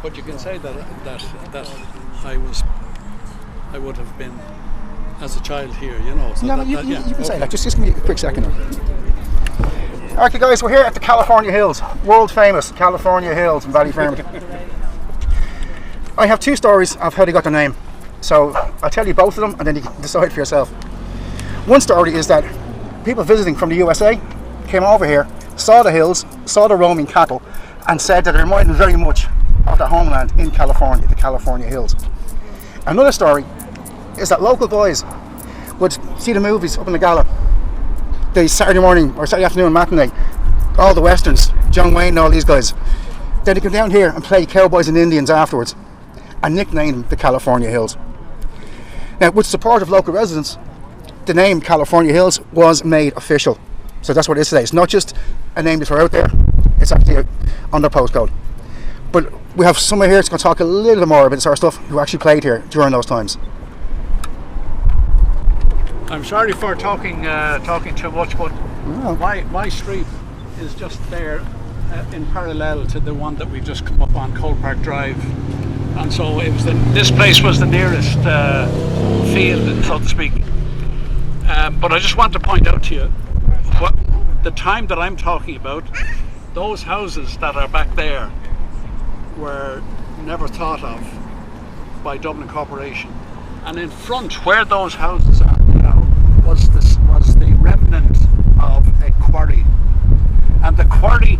But you can say that I would have been as a child here, you know. So No, that, you can say that. Just give me a quick second. Okay, guys, we're here at the California Hills, world famous California Hills in Ballyfermot. I have 2 stories of how they got their name, so I'll tell you both of them, and then you can decide for yourself. One story is that people visiting from the USA came over here, saw the hills, saw the roaming cattle, and said that it reminded them very much of their homeland in California, the California Hills. Another story is that local boys would see the movies up in the Gala, the Saturday morning or Saturday afternoon matinee, all the westerns, John Wayne and all these guys. Then they come down here and play cowboys and Indians afterwards and nickname them the California Hills. Now, with support of local residents, the name California Hills was made official. So that's what it is today. It's not just a name they throw out there, it's actually on their postcode. But we have someone here that's going to talk a little bit more about this sort of stuff who actually played here during those times. I'm sorry for talking too much, but my street is just there in parallel to the one that we've just come up on, Cole Park Drive, and so it was this place was the nearest field, so to speak. But I just want to point out to you what the time that I'm talking about. Those houses that are back there were never thought of by Dublin Corporation, and in front where those houses are now was the remnant of a quarry, and the quarry,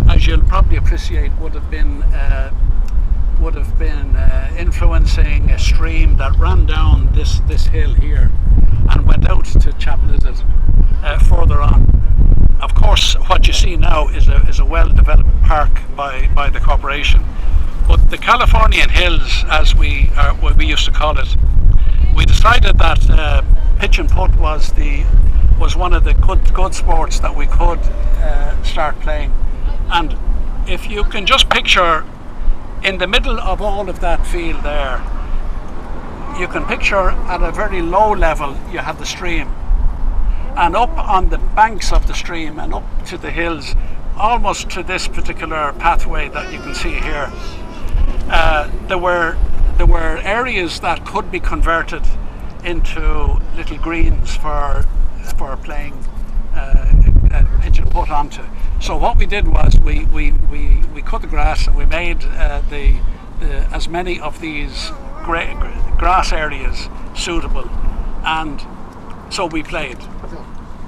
as you'll probably appreciate, would have been influencing a stream that ran down this hill here and went out to Chapelizet further on. Of course, what you see now is a well-developed park by the corporation. But the Californian Hills, as we used to call it, we decided that pitch and putt was one of the good sports that we could start playing. And if you can just picture, in the middle of all of that field there, you can picture at a very low level you have the stream, and up on the banks of the stream and up to the hills, almost to this particular pathway that you can see here, there were areas that could be converted into little greens for playing pitch and putt onto. So what we did was we cut the grass and we made as many of these grass areas suitable, and so we played.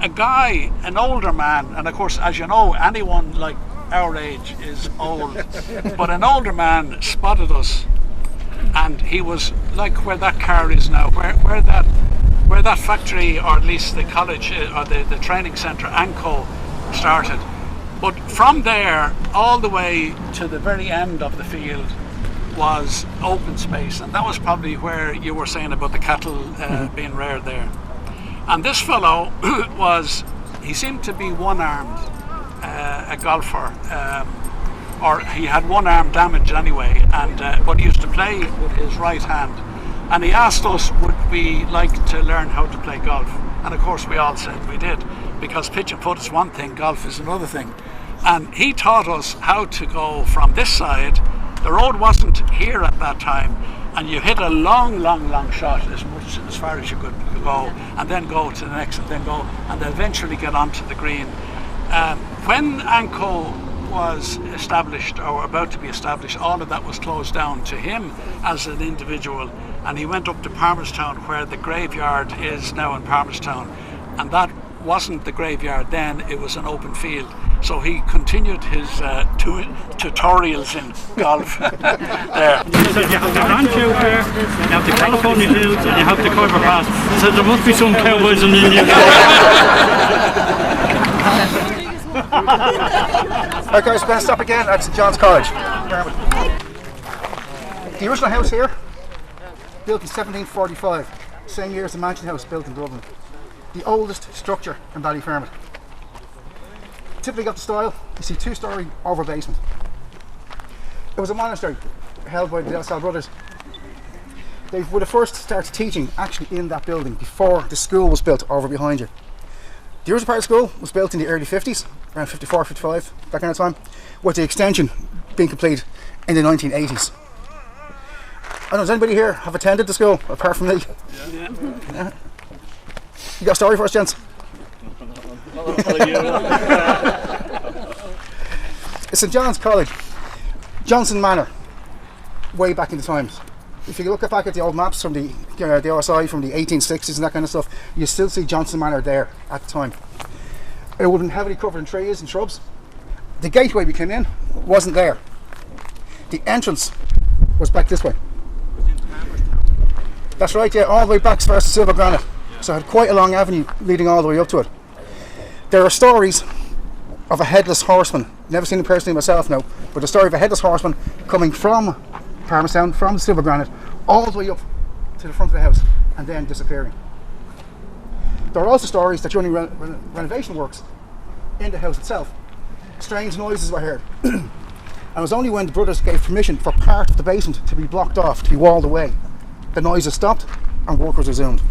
a guy, an older man, and of course, as you know, anyone like our age is old, but an older man spotted us, and he was like where that car is now, where that factory, or at least the college or the training centre, ANCO, started. But from there all the way to the very end of the field was open space, and that was probably where you were saying about the cattle being reared there. And this fellow he seemed to be one-armed, a golfer, or he had one arm damaged anyway, and but he used to play with his right hand. And he asked us, would we like to learn how to play golf? And of course we all said we did, because pitch and putt is one thing, golf is another thing. And he taught us how to go from this side. The road wasn't here at that time, and you hit a long shot, as far as you could go, and then go to the next, and then go, and then eventually get onto the green. When ANCO was established, or about to be established, all of that was closed down to him as an individual, and he went up to Palmerstown, where the graveyard is now in Palmerstown, and that wasn't the graveyard then, it was an open field. So he continued his tutorials in golf there. So you have the Ranch out there, you have the California Hills, and you have the Khyber Pass. So there must be some cowboys in India. Alright guys, we're going to stop again at St John's College. The original house here, built in 1745, same year as the Mansion House built in Dublin. The oldest structure in Ballyfermot. Typically got the style, you see two-storey over basement. It was a monastery held by the De La Salle brothers. They would have first started teaching actually in that building before the school was built over behind you. The original part of the school was built in the early 50s, around 54, 55, that kind of time, with the extension being completed in the 1980s. I don't know, does anybody here have attended the school apart from me? Yeah. You got a story for us, gents? It's St John's College, Johnson Manor, way back in the times. If you look back at the old maps from the OSI from the 1860s and that kind of stuff, you still see Johnson Manor there at the time. It would have been heavily covered in trees and shrubs. The gateway we came in wasn't there. The entrance was back this way. That's right, yeah, all the way back as far as the Silver Granite. So it had quite a long avenue leading all the way up to it. There are stories of a headless horseman, never seen him personally myself now, but the story of a headless horseman coming from Palmerstown, from the Silver Granite, all the way up to the front of the house and then disappearing. There are also stories that during renovation works in the house itself, strange noises were heard. And it was only when the brothers gave permission for part of the basement to be blocked off, to be walled away, the noises stopped and work was resumed.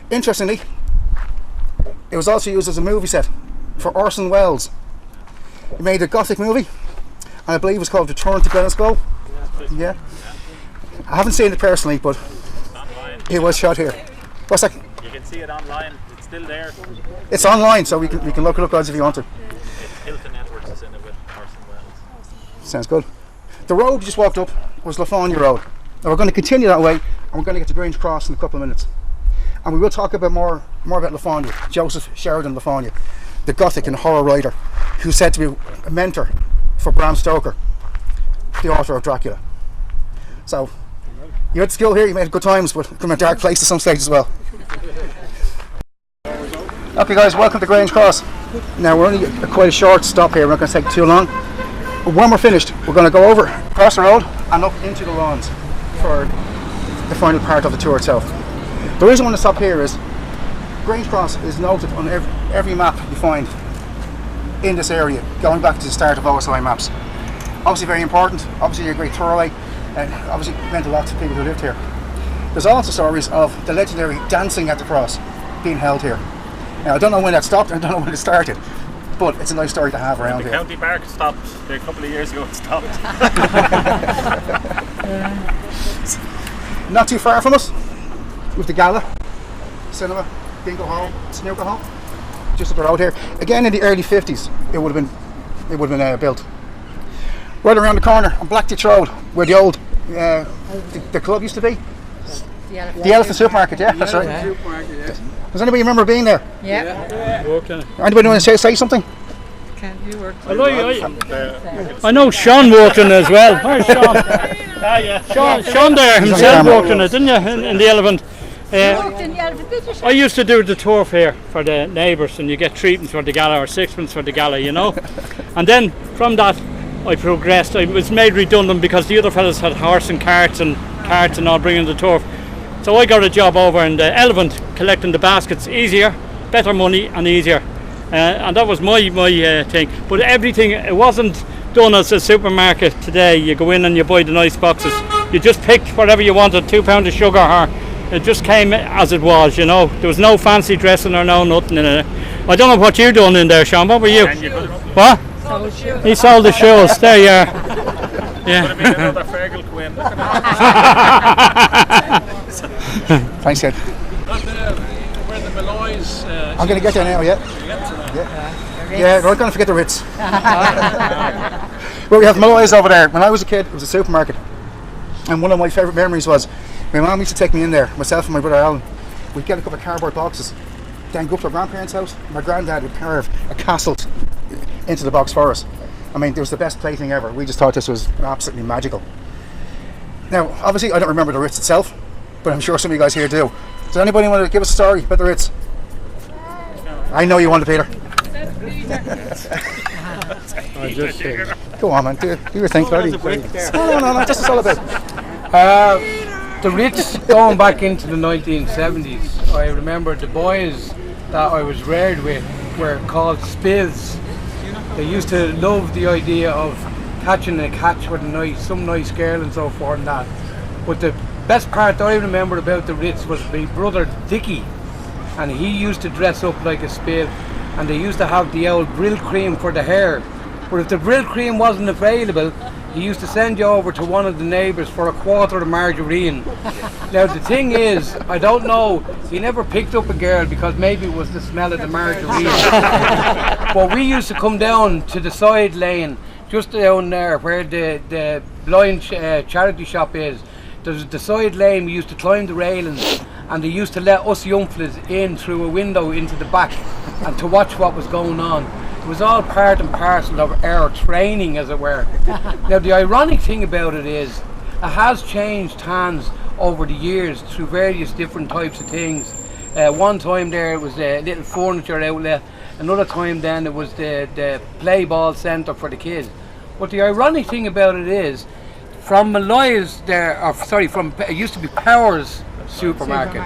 Interestingly, it was also used as a movie set for Orson Welles. He made a gothic movie, and I believe it was called Return to Glenascoil. Yeah. I haven't seen it personally, but it was shot here. What's that? You can see it online, it's still there. It's online, so we can look it up, guys, if you want to. Hilton Edwards is in it with Orson Welles. Sounds good. The road you just walked up was Lafaunia Road. Now we're going to continue that way, and we're going to get to Grange Cross in a couple of minutes. And we will talk about more about Lafaunia, Joseph Sheridan Lafaunia, the Gothic and horror writer, who's said to be a mentor for Bram Stoker, the author of Dracula. So, you had school here, you made good times, but from a dark place at some stage as well. Okay guys, welcome to Grange Cross. Now we're only quite a short stop here, we're not going to take too long. But when we're finished, we're going to go over, across the road and up into the lawns for the final part of the tour itself. The reason I want to stop here is Grange Cross is noted on every map you find in this area, going back to the start of OSI maps. Obviously very important, obviously a great thoroughway, and obviously meant a lot to people who lived here. There's also stories of the legendary dancing at the cross being held here. Now I don't know when that stopped, and I don't know when it started, but it's a nice story to have around here. The county park stopped a couple of years ago, it stopped. Not too far from us, with the Gala, cinema, bingo hall, snooker hall, just up the road here. Again in the early 50s it would have been built. Right around the corner on Blackditch Road, where the old the club used to be. The Elephant Supermarket, yeah, that's right. Does anybody remember being there? Yeah. Worked in it. Anybody want to say something? Can you work? I know Sean worked in it as well. Where's Sean? Sean there himself worked in it, didn't you? In the Elephant. I used to do the turf here for the neighbours, and you get threepence for the gala or sixpence for the gala, you know. And then from that I progressed. I was made redundant because the other fellas had horse and carts and all bringing the turf. So I got a job over in the Elephant collecting the baskets. Easier, better money and easier. And that was my thing. But everything, it wasn't done as a supermarket today. You go in and you buy the nice boxes. You just picked whatever you wanted, £2 of sugar, or it just came as it was, you know. There was no fancy dressing or no nothing in it. I don't know what you done in there, Sean. What were you? What? He sold the shoes. There you are. Yeah. Thanks, Ed. Where the Malloys. I'm going to get there now, yeah. Yeah, we're going to forget the Ritz. Well, we have Malloys over there. When I was a kid, it was a supermarket. And one of my favourite memories was my mum used to take me in there, myself and my brother Alan. We'd get a couple of cardboard boxes, then go up to our grandparents' house. My granddad would carve a castle into the box for us. I mean, it was the best plaything ever. We just thought this was absolutely magical. Now, obviously, I don't remember the Ritz itself, but I'm sure some of you guys here do. Does anybody want to give us a story about the Ritz? I know you want to, Peter. Go on, man. Do your thing, buddy. No, that's just all about. The Ritz, going back into the 1970s, I remember the boys that I was reared with were called spills. They used to love the idea of catching a catch with some nice girl and so forth and that. But the best part that I remember about the Ritz was my brother Dickie, and he used to dress up like a spill, and they used to have the old brill cream for the hair. But if the brill cream wasn't available, he used to send you over to one of the neighbours for a quarter of margarine. Now the thing is, I don't know, he never picked up a girl because maybe it was the smell of the margarine. But we used to come down to the side lane, just down there where the blind charity shop is. There's the side lane, we used to climb the railings, and they used to let us young fellas in through a window into the back and to watch what was going on. It was all part and parcel of our training, as it were. Now the ironic thing about it is, it has changed hands over the years through various different types of things. One time there it was a little furniture outlet, another time then it was the play ball centre for the kids. But the ironic thing about it is, from Malloy's there, it used to be Powers supermarket,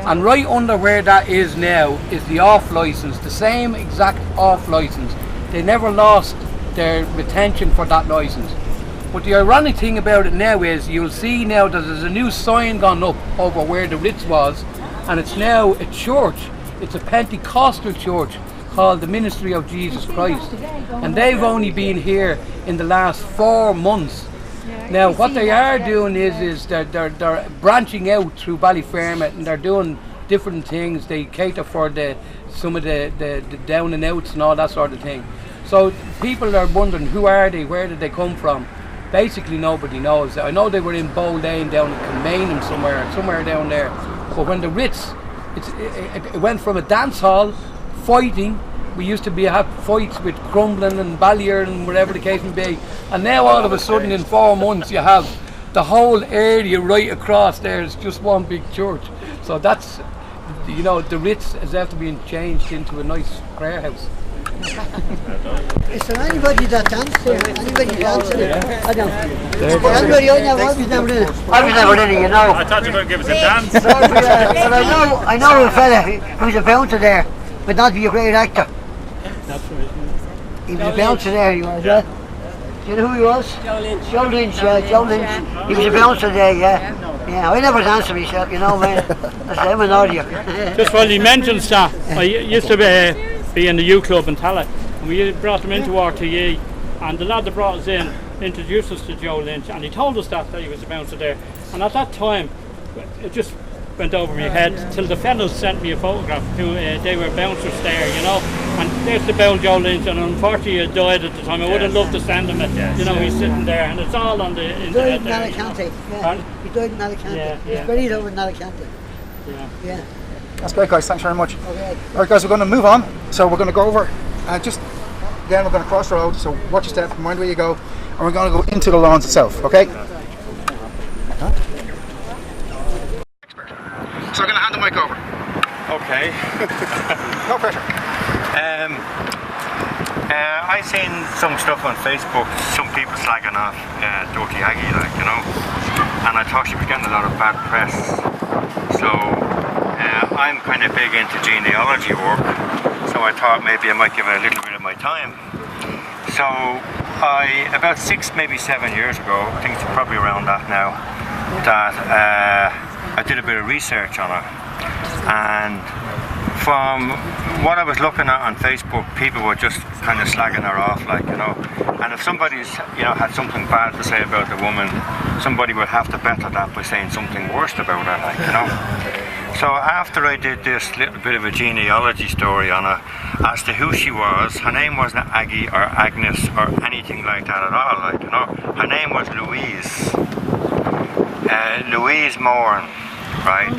and right under where that is now is the off license, the same exact off license. They never lost their retention for that license. But the ironic thing about it now is, you'll see now that there's a new sign gone up over where the Ritz was, and it's now a church. It's a Pentecostal church called the Ministry of Jesus Christ, and they've only been here in the last 4 months. Now what they are doing is they're branching out through Ballyfermot, and they're doing different things. They cater for some of the down and outs and all that sort of thing. So people are wondering, who are they, where did they come from? Basically nobody knows. I know they were in Bow Lane down in Kilmainham somewhere down there. But when the Ritz, it went from a dance hall, fighting. We used to have fights with Crumlin and Ballier and whatever the case may be, and now all of a sudden in 4 months you have the whole area right across there is just one big church. So that's, you know, the Ritz has after been changed into a nice prayer house. Is there anybody that dances there? Anybody dancing there? I don't. Anybody I was never in it. I was never in it, you know. I thought you were going to give us a dance. But I know a fella who's a bouncer there, but not be a great actor. He was a bouncer there, he was, yeah. Do you know who he was? Joe Lynch. Joe Lynch. He was a bouncer there, yeah. Yeah, I never danced myself, you know, man. That's the minority. Just while he mentions that, I used to be in the U Club in Tallaght, and we brought him into RTE, and the lad that brought us in introduced us to Joe Lynch, and he told us that he was a bouncer there. And at that time, it just went over my head till the fellas sent me a photograph who they were bouncers there, you know, and there's the bowl Joe Lynch, and unfortunately he died at the time. I would have loved to send him it, you know, he's sitting there, and it's all on the internet. He died in Alicante, yeah. He died in Alicante. He's buried over in Alicante. Yeah. That's great, guys. Thanks very much. Okay. All right, guys, we're going to move on. So we're going to go over and just again we're going to cross the road. So watch your step, mind where you go, and we're going to go into the lawns itself. Okay. So I'm going to hand the mic over. Okay. No pressure. I seen some stuff on Facebook, some people slagging off Dirty Aggie, like, you know, and I thought she was getting a lot of bad press. So I'm kind of big into genealogy work, so I thought maybe I might give it a little bit of my time. So about 6, maybe 7 years ago, I think it's probably around that now, that I did a bit of research on her, and from what I was looking at on Facebook, people were just kind of slagging her off, like, you know, and if somebody's, you know, had something bad to say about the woman, somebody would have to better that by saying something worse about her, like, you know. So after I did this little bit of a genealogy story on her as to who she was, her name wasn't Aggie or Agnes or anything like that at all, like, you know. Her name was Louise Moran, right?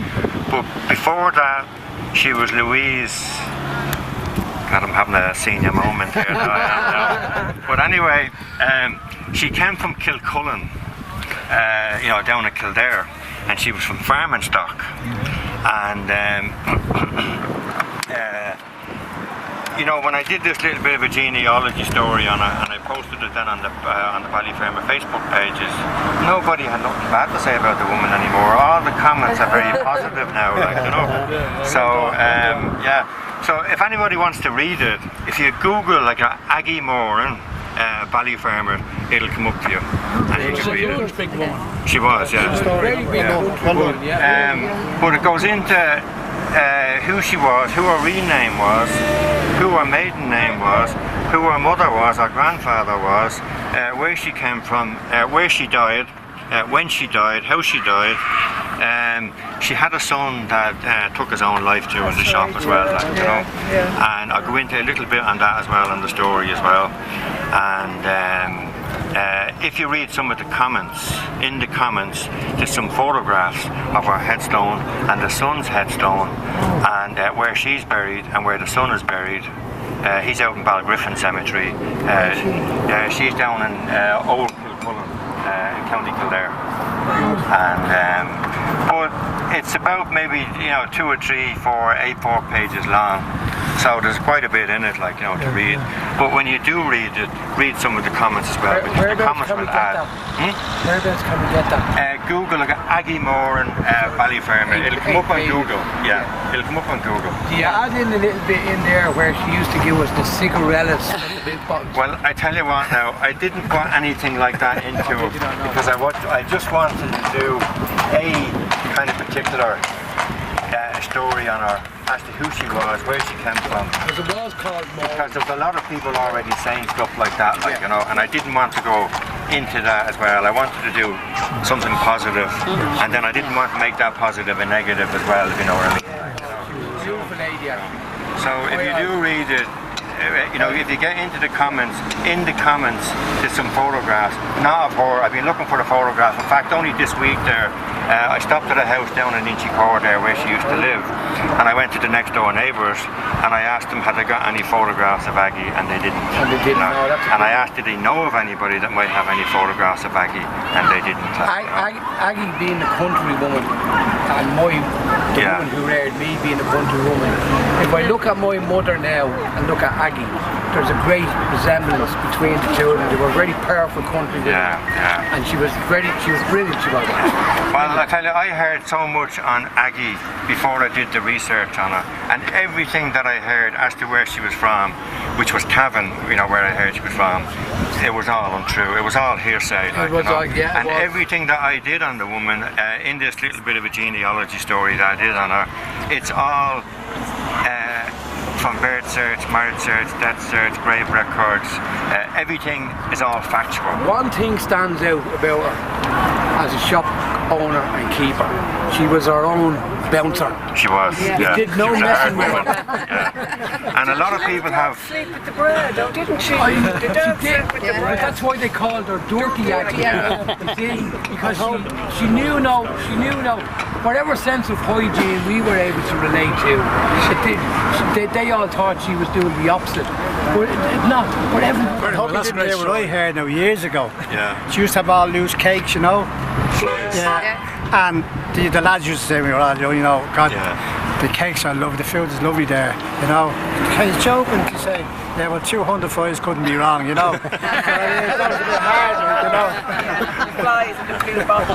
But before that, she was Louise. God, I'm having a senior moment here now. But anyway, she came from Kilcullen, you know, down in Kildare, and she was from farming stock. And you know, when I did this little bit of a genealogy story on her, and I posted it then on the Ballyfermot Facebook pages, nobody had nothing bad to say about the woman anymore. All the comments are very positive now, like, you know. So yeah. So if anybody wants to read it, if you Google like Aggie Moran, Ballyfermot, it'll come up to you, and you can read it. She was, yeah. But it goes into who she was, who her real name was, who her maiden name was, who her mother was, her grandfather was, where she came from, where she died, when she died, how she died. She had a son that took his own life too in the shop as well, like, you know. And I'll go into a little bit on that as well, on the story as well. And if you read some of the comments, in the comments there's some photographs of her headstone and the son's headstone, and where she's buried and where the son is buried. He's out in Balgriffin Cemetery. She's down in Old Kilcullen, in County Kildare. And but it's about maybe, you know, 2 or 3, 4, A4 pages long. So there's quite a bit in it, like, you know, to read. But when you do read it, read some of the comments as well, because the comments will add. Whereabouts can we get that? Google like Aggie Moran, Ballyfermot. It'll come up on Google. Yeah, it'll come up on Google. Do you add in a little bit in there where she used to give us the cigarettes and the big bottles? Well, I tell you what now, I didn't put anything like that into it because I just wanted to do a kind of particular story on her as to who she was, where she came from. Because it was called Moran. Because there's a lot of people already saying stuff like that, like, you know, and I didn't want to go into that as well. I wanted to do something positive, and then I didn't want to make that positive a negative as well, if you know what I mean. Beautiful lady. So if you do read it, you know, if you get into the comments, in the comments there's some photographs, not of her. I've been looking for the photograph. In fact, only this week there, I stopped at a house down in Inchicore there where she used to live, and I went to the next door neighbours and I asked them had they got any photographs of Aggie, and they didn't. And they didn't. No, and I asked did they know of anybody that might have any photographs of Aggie, and they didn't. Aggie being a country woman, and the woman who reared me being a country woman, if I look at my mother now and look at Aggie, there's a great resemblance between the two of them. They were very powerful country women, and she was brilliant. She was. Well, I tell you, I heard so much on Aggie before I did the research on her, and everything that I heard as to where she was from, which was Cavan, you know, where I heard she was from, it was all untrue. It was all hearsay. Like, you know? And everything that I did on the woman, in this little bit of a genealogy story that I did on her, it's all from birth search, marriage search, death search, grave records, everything is all factual. One thing stands out about her as a shop owner and keeper. She was our own bouncer. She was. Yeah. Did no She was a messing hard with woman. her. Yeah. And a lot of people have. Sleep with the bread, didn't she? She did, but that's why they called her Dirty actually. Because she knew whatever sense of hygiene we were able to relate to. They all thought she was doing the opposite. But not. Whatever. Well, that's great. What I heard now years ago. Yeah. She used to have all loose cakes, you know. Yeah. And the lads used to say to me, well, you know, God, the cakes are lovely, the food is lovely there, you know. Kind of joking to say, yeah, well, 200 fries couldn't be wrong, you know. So, that was a bit hard, you know. Flies and the peanut butter.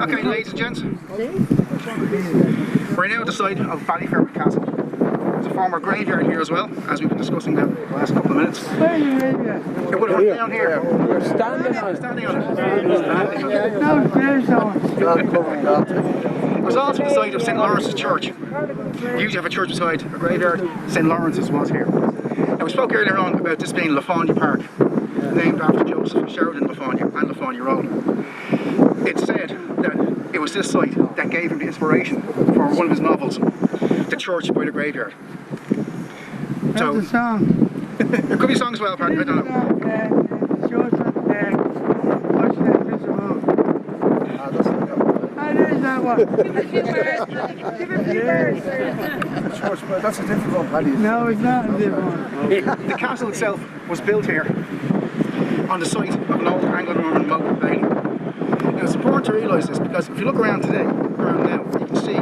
Okay, ladies and gents, we're now at the site of Ballyfermot Castle. There's a former graveyard here as well, as we've been discussing the last couple of minutes. It would have been down here. We're standing on it. Standing on it. There's also the site of St. Lawrence's Church. You usually have a church beside a graveyard. St. Lawrence's was here. Now we spoke earlier on about this being Lafaunia Park, named after Joseph Sheridan Lafaunia and Lafaunia Road. It's said that it was this site that gave him the inspiration for one of his novels, The Church by the Graveyard. So, a song. There could be songs as well, apparently, I don't know. That one. That's a different one, Paddy. No, it's not a different one. The castle itself was built here on the site of an old Anglo-Norman moat bailey. Now it's important to realise this because if you look around today, around now, you can see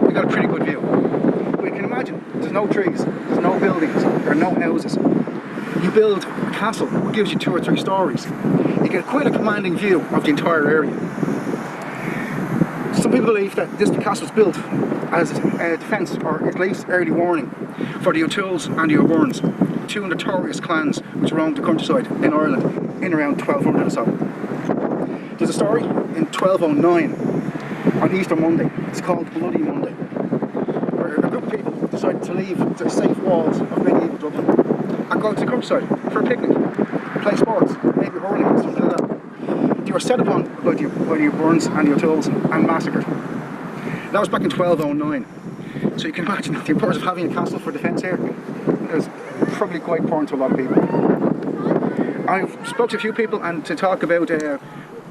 we've got a pretty good view. But you can imagine there's no trees, there's no buildings, there are no houses. You build a castle that gives you 2 or 3 stories. You get quite a commanding view of the entire area. Some people believe that this castle was built as a defence, or at least early warning, for the O'Tooles and the O'Byrnes, 2 notorious clans which roamed the countryside in Ireland in around 1200 or so. There's a story in 1209 on Easter Monday. It's called Bloody Monday, where a group of people decided to leave the safe walls of medieval Dublin and go to the countryside for a picnic, play sports, maybe hurling, something like that. They were set upon by the O'Byrnes and the O'Tooles and massacred. That was back in 1209. So you can imagine the importance of having a castle for defence here is probably quite important to a lot of people. I've spoke to a few people and to talk about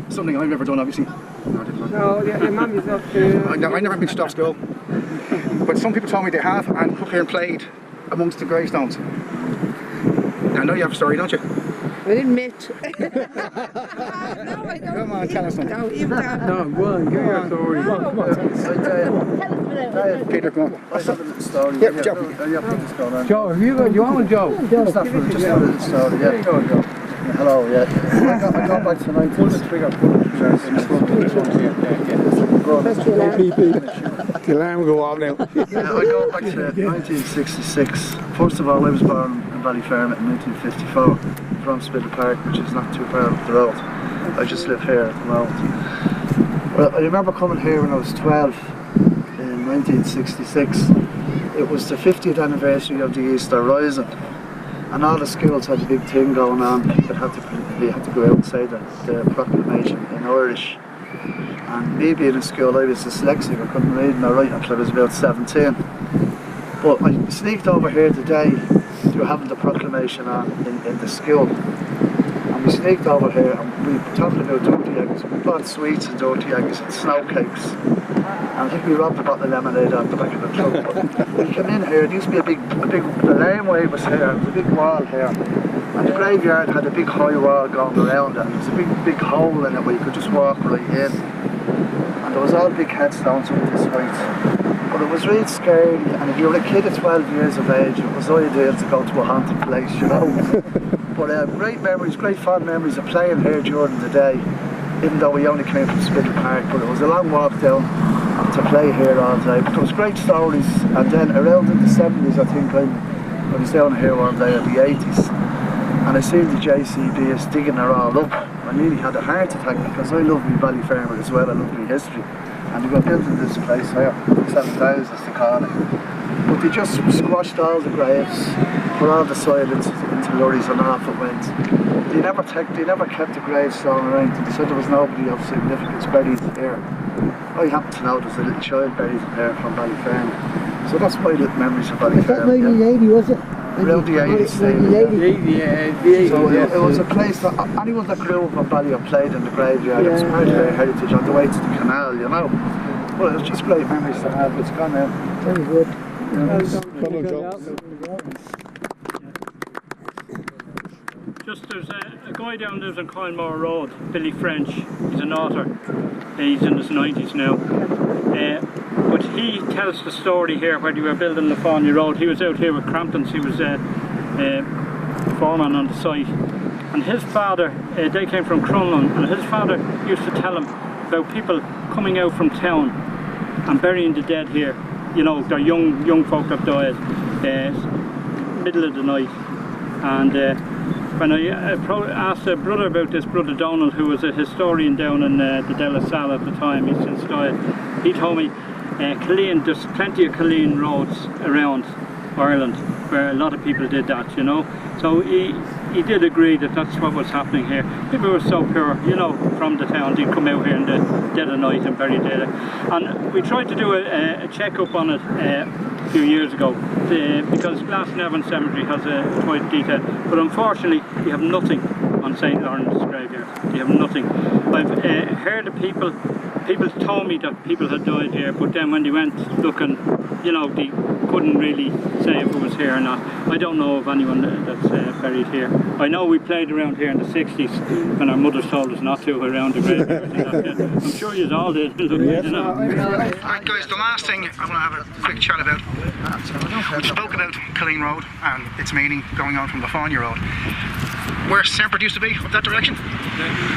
something I've never done, obviously. No, your mummy's up to... I've never been to school. But some people told me they have and come here and played amongst the gravestones. Now, I know you have a story, don't you? I admit. Come on, tell us something. No, go on, give your story. Come on. Peter, come on. What's up with the story? Yep, Joe. Joe, have you got your own Joe? Just a little story, yeah. Go. Hello, yeah. I got back to 19... Pull the trigger, The alarm go off now. Yeah, I go back to 1966. First of all, I was born in Ballyfermot in 1954 from Spittle Park, which is not too far up the road. I just live here at the moment. Well, I remember coming here when I was 12 in 1966. It was the 50th anniversary of the Easter Rising, and all the schools had a big thing going on. They had to go out and say the proclamation in Irish. And me being in school, I was dyslexic. I couldn't read or write until I was about 17. But I sneaked over here today. They were having the proclamation on in the school. And we sneaked over here and we were talking about dirty eggs. We bought sweets and dirty eggs and snow cakes. And I think we robbed a bottle of lemonade out the back of the truck. But we came in here, there used to be the laneway was here, there was a big wall here. And the graveyard had a big high wall going around it. And there was a big hole in it where you could just walk right in. And there was all big headstones up this height. But it was really scary, and if you were a kid at 12 years of age, it was ideal to go to a haunted place, you know. But great memories, great fond memories of playing here during the day, even though we only came from Spittle Park. But it was a long walk down to play here all day. But there was great stories, and then around in the 70s, I think, I was down here one day in the 80s, and I seen the JCBs digging her all up. I nearly had a heart attack because I love me Ballyfermot as well, I love me history. And they were building this place here, 7,000 as they call it. But they just squashed all the graves, put all the soil into lorries and off it went. They never kept the gravestone or anything. They said there was nobody of significance buried here. I happen to know there's a little child buried there from Ballyfermot. So that's my little memories of Ballyfermot. Was that 1980, was it? Around the 80s. 1980. So it was a place that anyone that grew up in Bally played in the graveyard. It was part of their heritage on the way to the canal, you know. Well, it was just great memories to have. It's gone now. Very good. Just there's a guy down there on Coilmore Road, Billy French. He's an author. He's in his 90s now. But he tells the story here where they were building Lafaunia Road. He was out here with Cramptons. He was foreman on the site. And his father, they came from Crumlin, and his father used to tell him about people coming out from town and burying the dead here. You know, they're young folk that died, middle of the night. And when I asked a brother about this, Brother Donald, who was a historian down in the De La Salle at the time, he's since died, he told me Killeen, there's plenty of Killeen roads around Ireland where a lot of people did that, you know. So he did agree that that's what was happening here. People were so poor, you know, from the town, they'd come out here in the dead of night and bury dead. And we tried to do a check-up on it a few years ago, because Glasnevin Cemetery has a quite detail, but unfortunately we have nothing on St. Lawrence graveyard. We have nothing. I've heard of people told me that people had died here, but then when they went looking, you know, they couldn't really say if it was here or not. I don't know of anyone that's buried here. I know we played around here in the 60s when our mothers told us not to around the graveyard. I'm sure you all did. You know. Alright guys, the last thing I want to have a quick chat about. We spoke about Killeen Road and its meaning going on from Lafaunia Road. Where Semper used to be, up that direction,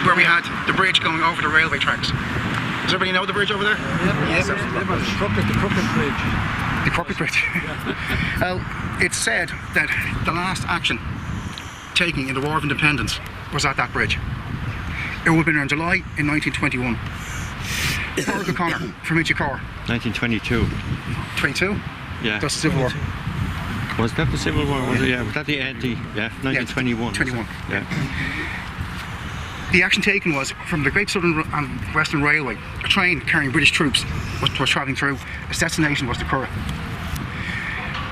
where we had the bridge going over the railway tracks. Does everybody know the bridge over there? Yes. The Crooked Bridge. The Crooked Bridge. Well, it's said that the last action taken in the War of Independence was at that bridge. It would have been in July in 1921. Fergus O'Connor from Inchicore. 1922. 22? Yeah. That's the Civil War. Was that the Civil War? Was it? Yeah. Was that the end? Yeah. 1921. 21. Yeah. The action taken was from the Great Southern and Western Railway. A train carrying British troops was travelling through. Its destination was the Curragh.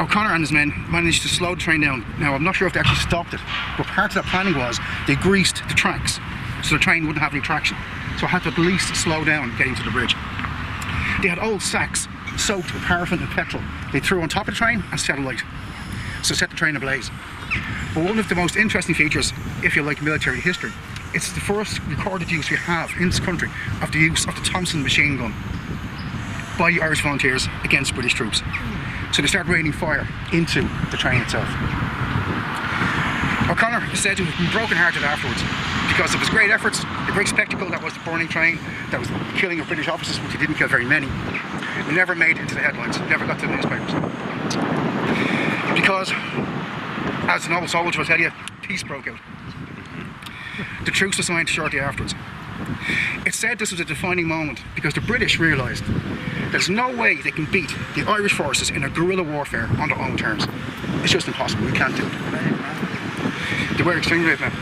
O'Connor and his men managed to slow the train down. Now, I'm not sure if they actually stopped it, but part of that planning was they greased the tracks so the train wouldn't have any traction. So it had to at least slow down getting to the bridge. They had old sacks soaked with paraffin and petrol. They threw on top of the train and set alight. So set the train ablaze. But one of the most interesting features, if you like military history, it's the first recorded use we have in this country of the use of the Thompson machine gun by Irish volunteers against British troops. So they started raining fire into the train itself. O'Connor is said to have been broken-hearted afterwards because of his great efforts, the great spectacle that was the burning train, that was the killing of British officers, which he didn't kill very many. It never made it into the headlines, never got to the newspapers. Because, as an old soldier will tell you, peace broke out. The truce was signed shortly afterwards. It's said this was a defining moment because the British realised there's no way they can beat the Irish forces in a guerrilla warfare on their own terms. It's just impossible, we can't do it. They were extremely brave men.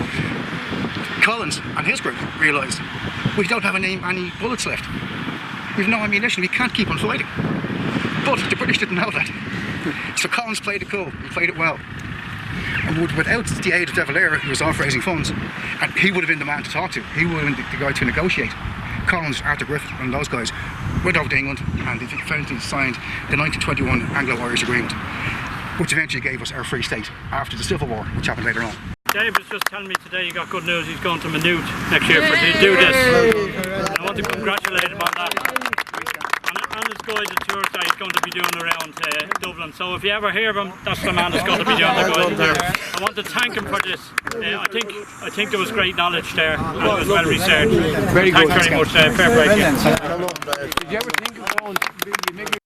Collins and his group realised we don't have any bullets left. We've no ammunition, we can't keep on fighting. But the British didn't know that. So Collins played it cool, he played it well. And without the aid of De Valera, who was off raising funds, and he would have been the man to talk to, he would have been the guy to negotiate. Collins, Arthur Griffith and those guys went over to England and they eventually signed the 1921 Anglo-Irish Agreement, which eventually gave us our free state after the Civil War, which happened later on. Dave was just telling me today you got good news, he's going to Manute next year to do this. And I want to congratulate him on that. And his guided tours that he's going to be doing around Dublin. So if you ever hear of him, that's the man that's going to be doing the guided tour. I want to thank him for this. I think there was great knowledge there and it was well researched. Very good. Thanks very much. Fair play. Did you ever think of going to